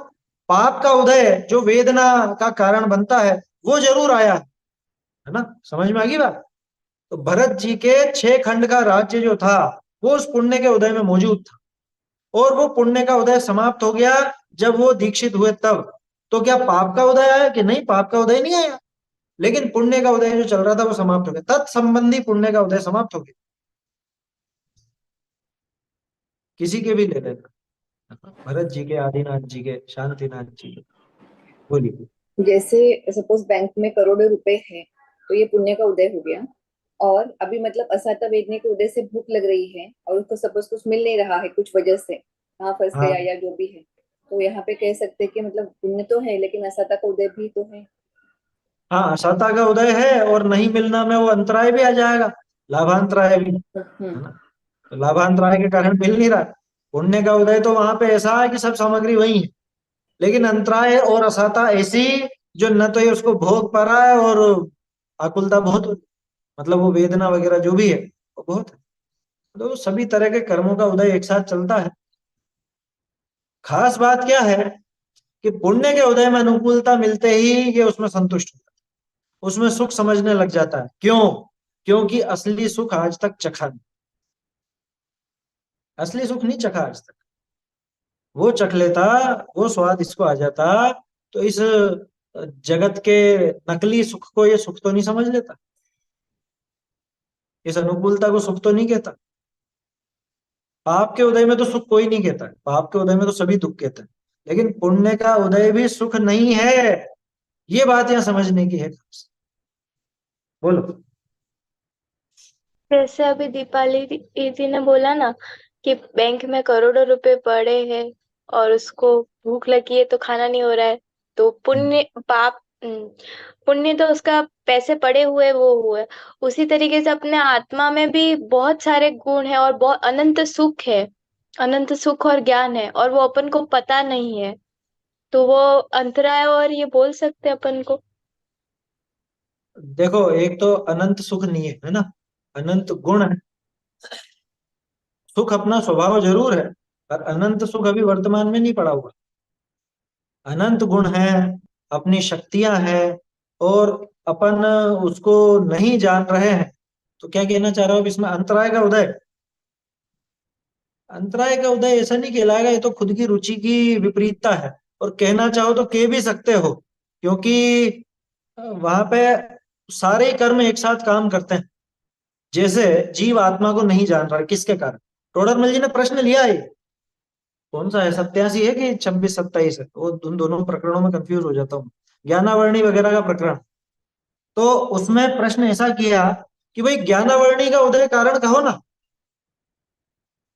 पाप का उदय जो वेदना का कारण बनता है वो जरूर आया है ना। समझ में आ गई बात? तो भरत जी के 6 खंड का राज्य जो था वो उस पुण्य के उदय में मौजूद था, और वो पुण्य का उदय समाप्त हो गया जब वो दीक्षित हुए तब। तो क्या पाप का उदय आया कि नहीं? पाप का उदय नहीं आया, लेकिन पुण्य का उदय जो चल रहा था वो समाप्त हो गया, तत्संबंधी पुण्य का उदय समाप्त हो गया। किसी के भी ले लेना, भरत जी के, आदिनाथ जी के, शांतिनाथ जी के। बोलिए। जैसे सपोज बैंक में करोड़ों रुपए है, तो ये पुण्य का उदय हो गया। और अभी मतलब असाता वेदने के उदय से भूख लग रही है और उसको सपोज कुछ मिल नहीं रहा है कुछ वजह से, कहाँ फंस गया हाँ या जो भी है, तो यहाँ पे कह सकते हैं कि मतलब पुण्य तो है लेकिन असाता का उदय भी तो है। हाँ, सत्ता का उदय है और नहीं मिलना में वो अंतराय भी आ जाएगा, लाभांतराय भी, हम्म। है ना। तो लाभांतराय के कारण मिल नहीं रहा। पुण्य का उदय तो वहां पे ऐसा है कि सब सामग्री वही है, लेकिन अंतराय और असता ऐसी जो न तो ये उसको भोग पा रहा है, और आकुलता बहुत हो, मतलब वो वेदना वगैरह जो भी है वो बहुत है। तो सभी तरह के कर्मों का उदय एक साथ चलता है। खास बात क्या है कि पुण्य के उदय में अनुकूलता मिलते ही ये उसमें संतुष्ट होता है, उसमें सुख समझने लग जाता है। क्यों? क्योंकि असली सुख आज तक चखा नहीं, असली सुख नहीं चखा आज तक। वो चख लेता, वो स्वाद इसको आ जाता, तो इस जगत के नकली सुख को ये सुख तो नहीं समझ लेता, इस अनुकूलता को सुख तो नहीं कहता। पाप के उदय में तो सुख कोई नहीं कहता है, पाप के उदय में तो सभी दुख कहते हैं, लेकिन पुण्य का उदय भी सुख नहीं है। ये बात यहाँ समझने की है। बोलो। जैसे अभी दीपाली दीदी ने बोला ना कि बैंक में करोड़ों रुपए पड़े हैं और उसको भूख लगी है तो खाना नहीं हो रहा है, तो पुण्य पाप पुण्य तो उसका पैसे पड़े हुए वो हुए। उसी तरीके से अपने आत्मा में भी बहुत सारे गुण है और बहुत अनंत सुख है, अनंत सुख और ज्ञान है, और वो अपन को पता नहीं है, तो वो अंतराय और ये बोल सकते हैं अपन को। देखो, एक तो अनंत सुख नहीं है, है ना, अनंत गुण है। सुख अपना स्वभाव जरूर है, पर अनंत सुख अभी वर्तमान में नहीं पड़ा हुआ। अनंत गुण है, अपनी शक्तियां हैं, और अपन उसको नहीं जान रहे हैं। तो क्या कहना चाह रहा हूं इसमें? अंतराय का उदय, अंतराय का उदय ऐसा नहीं कहलाएगा, ये तो खुद की रुचि की विपरीतता है, और कहना चाहो तो कह भी सकते हो, क्योंकि वहां पे सारे कर्म एक साथ काम करते हैं। जैसे जीव आत्मा को नहीं जान रहा है, किसके कारण? टोडरमल जी ने प्रश्न लिया है, कौन सा है, 87 है कि 26-27 है, वो उन दोनों प्रकरणों में कंफ्यूज हो जाता हूँ, ज्ञानावर्णी वगैरह का प्रकरण। तो उसमें प्रश्न ऐसा किया कि भाई ज्ञानावर्णी का उदय कारण कहो ना,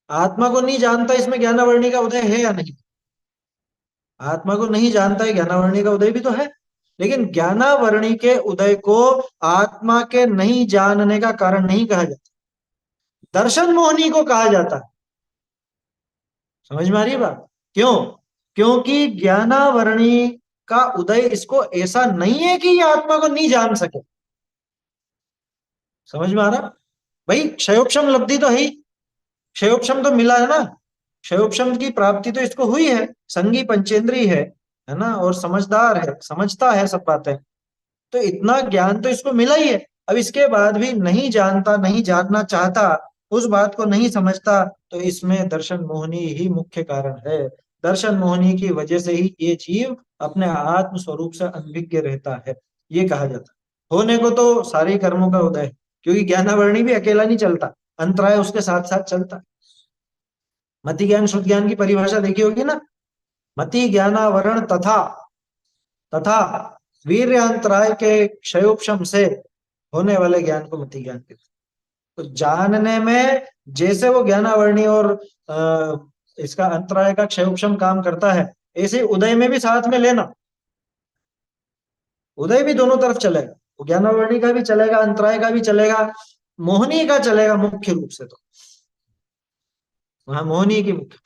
आत्मा को नहीं जानता, इसमें ज्ञानावर्णी का उदय है या नहीं? आत्मा को नहीं जानता है, ज्ञानावर्णी का उदय भी तो है, लेकिन ज्ञानावर्णी के उदय को आत्मा के नहीं जानने का कारण नहीं कहा जाता, दर्शन मोहनी को कहा जाता है। समझ में आ रही है बात? क्यों? क्योंकि ज्ञानावर्णी का उदय इसको ऐसा नहीं है कि ये आत्मा को नहीं जान सके। समझ में आ रहा? भाई क्षयोपशम लब्धि तो है ही, क्षयोपशम तो मिला है ना, क्षयोपशम की प्राप्ति तो इसको हुई है, संगी पंचेंद्री है ना, और समझदार है, समझता है सब बातें, तो इतना ज्ञान तो इसको मिला ही है। अब इसके बाद भी नहीं जानता, नहीं जानना चाहता, उस बात को नहीं समझता, तो इसमें दर्शन मोहनी ही मुख्य कारण है। दर्शन मोहनी की वजह से ही ये जीव अपने आत्म स्वरूप से अनभिज्ञ रहता है, ये कहा जाता है। होने को तो सारे कर्मों का उदय है, क्योंकि ज्ञानावर्णी भी अकेला नहीं चलता, अंतराय उसके साथ साथ चलता है। मति ज्ञान शुद्ध ज्ञान की परिभाषा देखी होगी ना, मति ज्ञानावरण तथा तथा वीर्यांतराय के क्षयोपशम से होने वाले ज्ञान को मति ज्ञान कहते हैं। तो जानने में जैसे वो ज्ञानावर्णी और इसका अंतराय का क्षयोपशम काम करता है, ऐसे उदय में भी साथ में लेना, उदय भी दोनों तरफ चलेगा, वो ज्ञानावर्णी का भी चलेगा, अंतराय का भी चलेगा, मोहनी का चलेगा मुख्य रूप से, तो वहां मोहनी की मुख्य।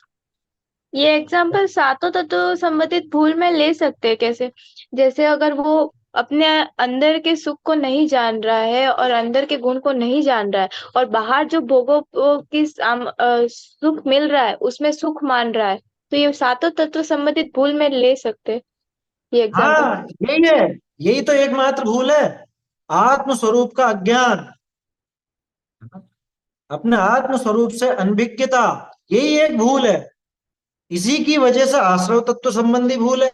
ये एग्जाम्पल सातों तत्व संबंधित भूल में ले सकते हैं कैसे? जैसे अगर वो अपने अंदर के सुख को नहीं जान रहा है और अंदर के गुण को नहीं जान रहा है, और बाहर जो भोगों की सुख मिल रहा है उसमें सुख मान रहा है, तो ये सातों तत्व संबंधित भूल में ले सकते हैं ये एग्जाम्पल। हाँ यही है, यही तो एकमात्र भूल है, आत्म स्वरूप का अज्ञान, अपने आत्म स्वरूप से अनभिज्ञता, यही एक भूल है। इसी की वजह से आश्रव तत्व संबंधी भूल है,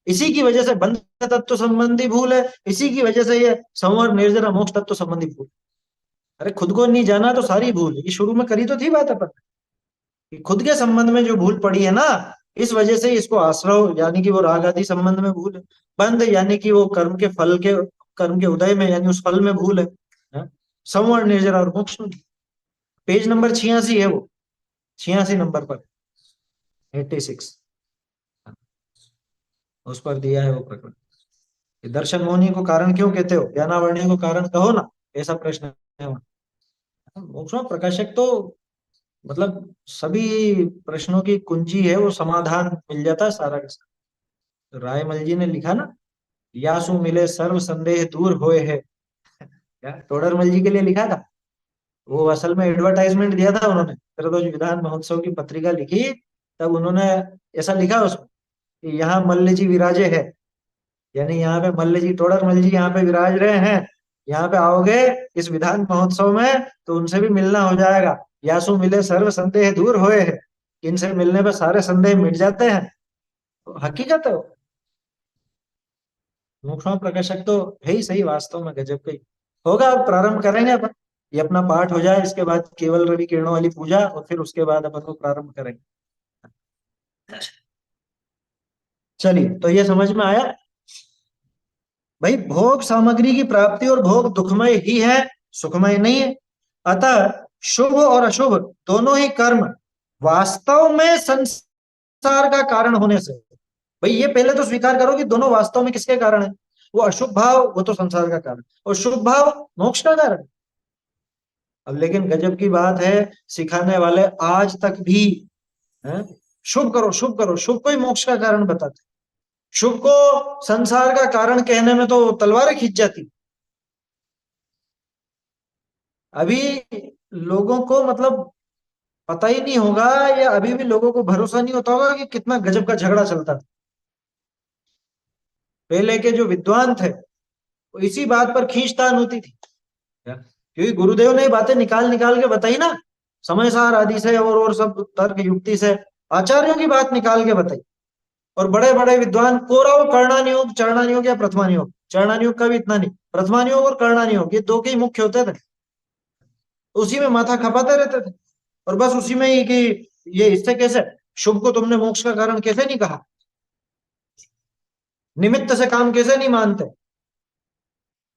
इसी की वजह से बंध तत्व संबंधी भूल है, इसी की वजह से ये संवर निर्जरा मोक्ष तत्व संबंधी भूल। अरे खुद को नहीं जाना तो सारी भूल है, ये शुरू में करी तो थी बात अपन, कि खुद के संबंध में जो भूल पड़ी है ना, इस वजह से इसको आश्रव यानी कि वो राग आदि संबंध में भूल है, बंध यानी कि वो कर्म के फल के, कर्म के उदय में यानी उस फल में भूल है? संवर निर्जरा और मोक्ष में। पेज नंबर 86 है वो, 86 नंबर पर, 86 उस पर दिया है वो प्रकरण। दर्शन मोहनी को कारण क्यों कहते हो, ज्ञानावर्णी को कारण कहो ना, ऐसा प्रश्न है वहां। मोक्ष में प्रकाशक तो मतलब सभी प्रश्नों की कुंजी है, वो समाधान मिल जाता है सारा का सारा। तो रायमल जी ने लिखा ना, यासु मिले सर्व संदेह दूर होए है, क्या टोडरमल जी के लिए लिखा था? वो असल में एडवर्टाइजमेंट दिया था उन्होंने, त्रिदोष विधान महोत्सव की पत्रिका लिखी, तब उन्होंने ऐसा लिखा उसमें कि यहाँ मल्ल जी विराजे है, यानी यहाँ पे मल्ल जी, टोडरमल जी यहाँ पे विराज रहे हैं, यहाँ पे आओगे इस विधान महोत्सव में तो उनसे भी मिलना हो जाएगा। यासु मिले सर्व संदेह दूर होए है, इनसे मिलने पर सारे संदेह मिट जाते हैं, तो हकीकत है वो। मोक्षमा प्रकाशक तो है ही सही, वास्तव में गजब का ही होगा। अब प्रारंभ करेंगे अपन, ये अपना पाठ हो जाए, इसके बाद केवल रवि किरणों वाली पूजा, और फिर उसके बाद अपन को प्रारंभ करेंगे। चलिए, तो ये समझ में आया भाई, भोग सामग्री की प्राप्ति और भोग दुखमय ही है, सुखमय नहीं है। अतः शुभ और अशुभ दोनों ही कर्म वास्तव में संसार का कारण होने से, भाई ये पहले तो स्वीकार करो कि दोनों वास्तव में किसके कारण है, वो अशुभ भाव वो तो संसार का कारण, और शुभ भाव मोक्ष का कारण। अब लेकिन गजब की बात है, सिखाने वाले आज तक भी शुभ करो शुभ करो, शुभ को ही मोक्ष का कारण बताते, शुभ को संसार का कारण कहने में तो तलवारें खींच जाती। अभी लोगों को मतलब पता ही नहीं होगा, या अभी भी लोगों को भरोसा नहीं होता होगा कि कितना गजब का झगड़ा चलता था। पहले के जो विद्वान थे वो इसी बात पर खींचतान होती थी, क्योंकि गुरुदेव ने बातें निकाल निकाल के बताई ना, समय सार आदि से और सब तर्क युक्ति से आचार्यों की बात निकाल के बताई। और बड़े बड़े विद्वान कौरव कर्णानियोग चरणानियोग या प्रथमानियोग, चरणानियोग का भी इतना नहीं, प्रथमानियोग और कर्णानियोग ये दो के ही मुख्य होते थे, उसी में माथा खपाते रहते थे। और बस उसी में ही कि ये इससे कैसे शुभ को तुमने मोक्ष का कारण कैसे नहीं कहा, निमित्त से काम कैसे नहीं मानते,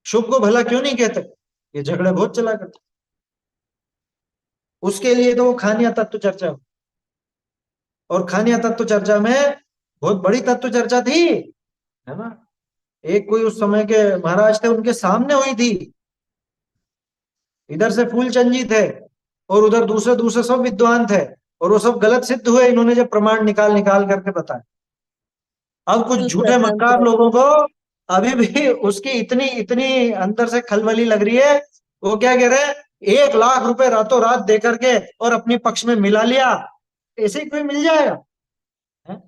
शुभ को भला क्यों नहीं कहते, ये झगड़े बहुत चला करते। उसके लिए तो वो खानिया तत्व चर्चा हो, और खानिया तत्व चर्चा में बहुत बड़ी तत्व चर्चा थी, है ना। एक कोई उस समय के महाराज थे, उनके सामने हुई थी, इधर से फूलचंद जी थे और उधर दूसरे दूसरे सब विद्वान थे, और वो सब गलत सिद्ध हुए, इन्होंने जब प्रमाण निकाल निकाल करके बताया। अब कुछ तू झूठे मक्कार स्वतंत्र लोगों को अभी भी उसकी इतनी इतनी अंदर से खलबली लग रही है। वो क्या कह रहे हैं, 1 लाख रुपए रातों रात दे करके और अपने पक्ष में मिला लिया, ऐसे ही कोई मिल जाएगा है?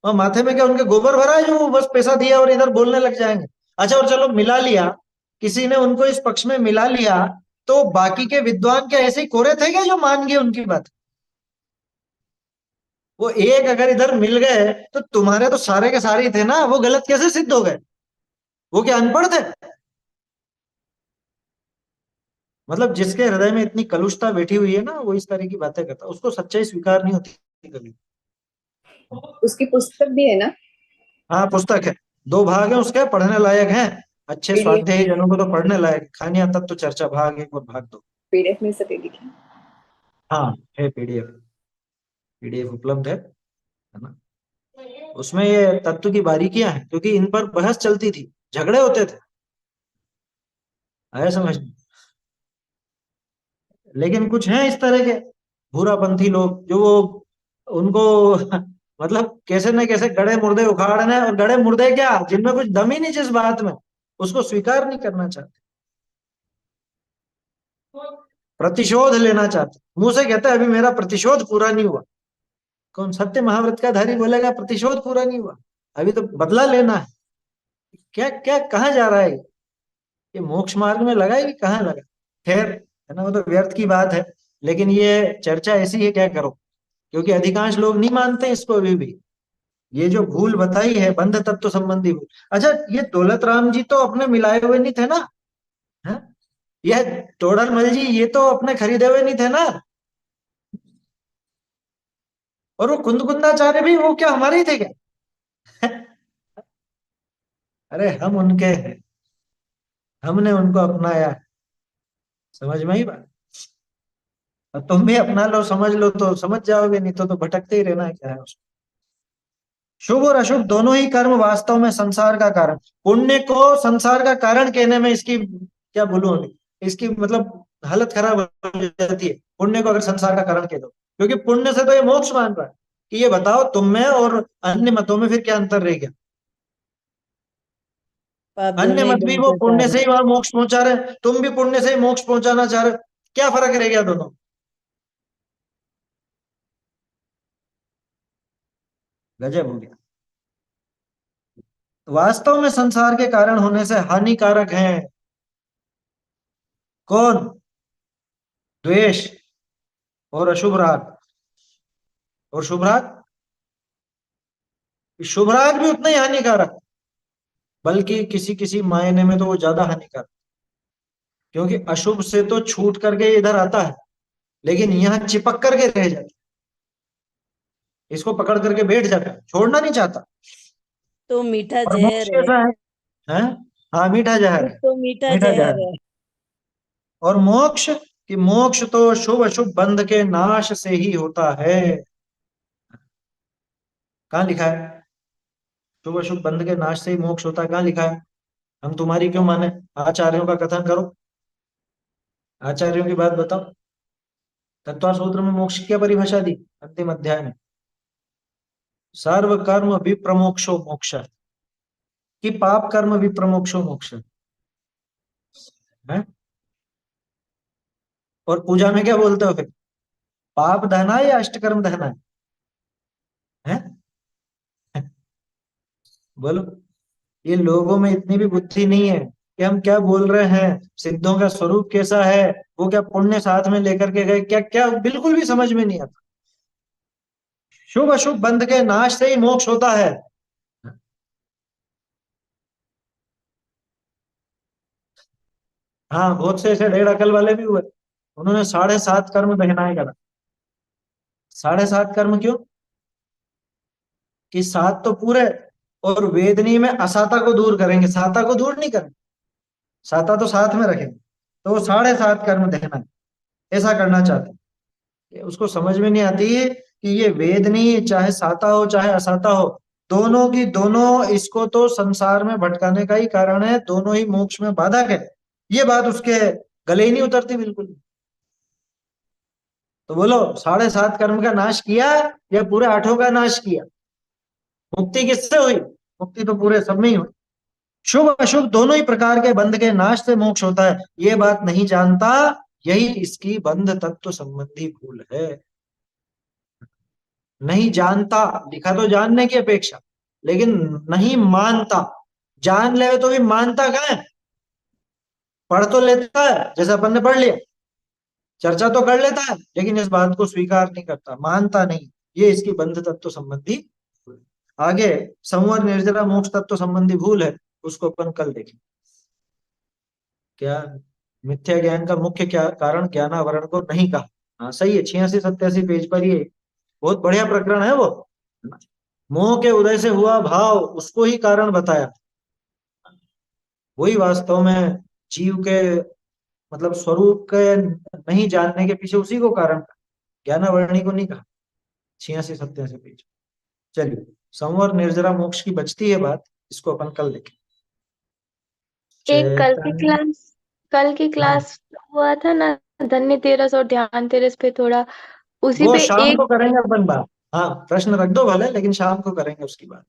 और माथे में क्या उनके गोबर भरा है जो वो बस पैसा दिया और इधर बोलने लग जाएंगे। अच्छा, और चलो मिला लिया, किसी ने उनको इस पक्ष में मिला लिया, तो बाकी के विद्वान क्या ऐसे ही कोरे थे क्या जो मान गए उनकी बात? वो एक अगर इधर मिल गए तो तुम्हारे तो सारे के सारे ही थे ना, वो गलत कैसे सिद्ध हो गए? वो क्या अनपढ़ थे? मतलब जिसके हृदय में इतनी कलुषता बैठी हुई है ना, वो इस तरह की बातें करता, उसको सच्चाई स्वीकार नहीं होती कभी। उसकी पुस्तक भी है ना, हाँ, पुस्तक है, 2 भाग है उसके, पढ़ने लायक है, अच्छे पीडीएफ स्वाध्यायी जनों को तो पढ़ने लायक। खानिया तत्व चर्चा भाग 1 और भाग 2। पीडीएफ मिल सकेगी क्या? हाँ है, पीडीएफ, पीडीएफ उपलब्ध है ना। उसमें ये तत्व की बारीकियां हैं, क्योंकि इन पर बहस चलती थी, झगड़े होते थे, आया समझ में। लेकिन कुछ हैं इस तरह के भूरापंथी लोग जो वो उनको मतलब कैसे न कैसे गड़े मुर्दे उखाड़ने, और गड़े मुर्दे क्या जिनमें कुछ दम ही नहीं जिस बात में, उसको स्वीकार नहीं करना चाहते, प्रतिशोध लेना चाहते, मुंह से कहते हैं अभी मेरा प्रतिशोध पूरा नहीं हुआ। कौन सत्य महाव्रत का धारी बोलेगा प्रतिशोध पूरा नहीं हुआ, अभी तो बदला लेना है? क्या क्या कहाँ जा रहा है ये मोक्ष मार्ग में लगा है कि कहाँ लगा? खैर, है ना, वो तो व्यर्थ की बात है। लेकिन ये चर्चा ऐसी है, क्या करो, क्योंकि अधिकांश लोग नहीं मानते इसको अभी भी। ये जो भूल बताई है बंध तत्व संबंधी भूल, अच्छा ये दौलत राम जी तो अपने मिलाए हुए नहीं थे ना, है? यह तोड़रमल जी ये तो अपने खरीदे हुए नहीं थे ना, और वो कुंदकुंदाचार्य भी वो क्या हमारे ही थे क्या? अरे हम उनके हैं, हमने उनको अपनाया, समझ में ही बात। और तुम भी अपना लो, समझ लो तो समझ जाओगे, नहीं तो भटकते ही रहना है, क्या है उसको। शुभ और अशुभ दोनों ही कर्म वास्तव में संसार का कारण, पुण्य को संसार का कारण कहने में इसकी क्या बोलूं, इसकी मतलब हालत खराब हो जाती है पुण्य को अगर संसार का कारण कह दो, क्योंकि पुण्य से तो ये मोक्ष मान रहा है। कि ये बताओ तुम में और अन्य मतों में फिर क्या अंतर रह गया? पाप अन्य दोनों ही मत भी धर्म वो का पुण्य से कारण ही वहां मोक्ष पहुंचा रहे हैं, तुम भी पुण्य से ही मोक्ष पहुंचाना चाह रहे हो, क्या फर्क रह गया दोनों? गजब हो गया। वास्तव में संसार के कारण होने से हानिकारक है कौन? द्वेष और अशुभ राग। और शुभ राग, शुभ राग भी उतना ही हानिकारक, बल्कि किसी किसी मायने में तो वो ज्यादा हानिकारक, क्योंकि अशुभ से तो छूट करके इधर आता है, लेकिन यहाँ चिपक करके रह जाता है, इसको पकड़ करके बैठ जाता है, छोड़ना नहीं चाहता। तो मीठा और मोक्ष जहर है, कैसा है? हाँ, मीठा जहर दुख है, तो मीठा मीठा जहर जहर है। है। और मोक्ष, कि मोक्ष तो शुभ अशुभ बंध के नाश से ही होता है। कहाँ लिखा है? शुभ अशुभ बंध के नाश से ही मोक्ष होता है, कहाँ लिखा है? हम तुम्हारी क्यों माने? आचार्यों का कथन करो, आचार्यों की बात बताओ। तत्व सूत्र में मोक्ष की क्या परिभाषा दी अंतिम अध्याय में? सर्व कर्म विप्रमोक्षो मोक्ष, कि पाप कर्म विप्रमोक्षो मोक्ष है। और पूजा में क्या बोलते हो फिर? पाप दहना है या अष्टकर्म दहना है? बोलो। ये लोगों में इतनी भी बुद्धि नहीं है कि हम क्या बोल रहे हैं, सिद्धों का स्वरूप कैसा है, वो क्या पुण्य साथ में लेकर के गए, क्या क्या बिल्कुल भी समझ में नहीं आता। शुभ अशुभ बंध के नाश से ही मोक्ष होता है, हाँ, बहुत से ऐसे 1.5 अकल वाले भी हुए, उन्होंने 7.5 कर्म बहनाए करा। 7.5 कर्म क्यों? कि 7 तो पूरे, और वेदनी में असाता को दूर करेंगे, साता को दूर नहीं करेंगे, साता तो साथ में रखेंगे, तो वो 7.5 कर्म देना है, ऐसा करना चाहते हैं। ये उसको समझ में नहीं आती है कि ये वेदनी चाहे साता हो चाहे असाता हो, दोनों की दोनों इसको तो संसार में भटकाने का ही कारण है, दोनों ही मोक्ष में बाधक है। ये बात उसके गले ही नहीं उतरती बिल्कुल। तो बोलो, 7.5 कर्म का नाश किया या पूरे 8 का नाश किया? मुक्ति किससे हुई? मुक्ति तो पूरे सब में ही हुई। शुभ अशुभ दोनों ही प्रकार के बंध के नाश से मोक्ष होता है, ये बात नहीं जानता, यही इसकी बंध तत्व संबंधी भूल है। नहीं जानता, लिखा तो जानने की अपेक्षा, लेकिन नहीं मानता। जान ले तो भी मानता कहाँ है? पढ़ तो लेता है, जैसे अपन ने पढ़ लिया, चर्चा तो कर लेता है, लेकिन इस बात को स्वीकार नहीं करता, मानता नहीं। ये इसकी बंध तत्व संबंधी भूल है। आगे संवर निर्जरा मोक्ष तत्व संबंधी भूल है, उसको अपन कल देखेंगे। क्या? मिथ्या ज्ञान का मुख्य क्या कारण ज्ञानावरण को नहीं कहा। हाँ सही है, 86-87 पेज पर ये बहुत बढ़िया प्रकरण है वो। मोह के उदय से हुआ भाव, उसको ही कारण बताया। वही वास्तव में जीव के मतलब स्वरूप के नहीं जानने के पीछे उसी को कारण कहा, ज्ञानावरणी को नहीं कहा। 86-87 पेज। चलिए, संवर निर्जरा मोक्ष की बचती है बात, इसको अपन कल देखें। एक चैतन्य। कल की हाँ, क्लास हुआ था ना, धन्य तेरस और ध्यान तेरस पे थोड़ा, उसी वो पे शाम एक, को करेंगे अपन बात। हाँ, प्रश्न रख दो भले, लेकिन शाम को करेंगे उसकी बात।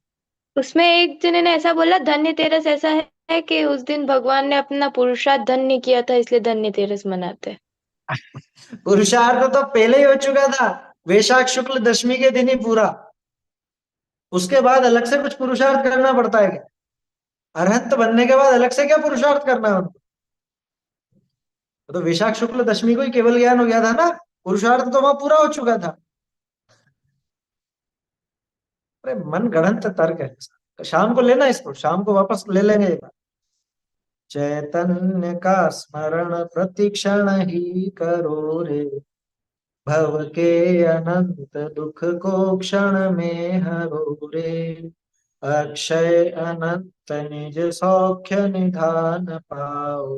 उसमें एक जने ने ऐसा बोला, धन्य तेरस ऐसा है कि उस दिन भगवान ने अपना पुरुषार्थ धन्य किया था, इसलिए धन्य तेरस मनाते हैं। पुरुषार्थ तो पहले ही हो चुका था, वैशाख शुक्ल दशमी के दिन ही पूरा। उसके बाद अलग से कुछ पुरुषार्थ करना पड़ता है क्या? अरहंत बनने के बाद अलग से क्या पुरुषार्थ करना है उनको? तो वैशाख शुक्ल दशमी को ही केवल ज्ञान हो गया था ना, पुरुषार्थ तो वहां पूरा हो चुका था। अरे मन गढ़ंत तर्क है, शाम को लेना इसको, शाम को वापस ले लेंगे ये बात। चैतन्य का स्मरण प्रतिक्षण ही करो रे, भव के अनंत दुख को क्षण में हरो रे, अक्षय अनंत निज सौख्य निधान पाओ,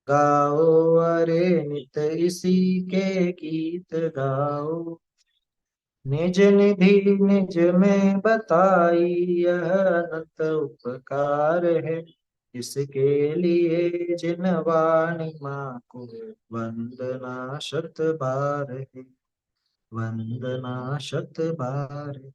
गाओ अरे नित इसी के गीत गाओ, निज निधि निज में बताई यह अनंत उपकार है, इसके लिए जिन वाणी माँ को वंदना शत बार है, वंदना शत बार है।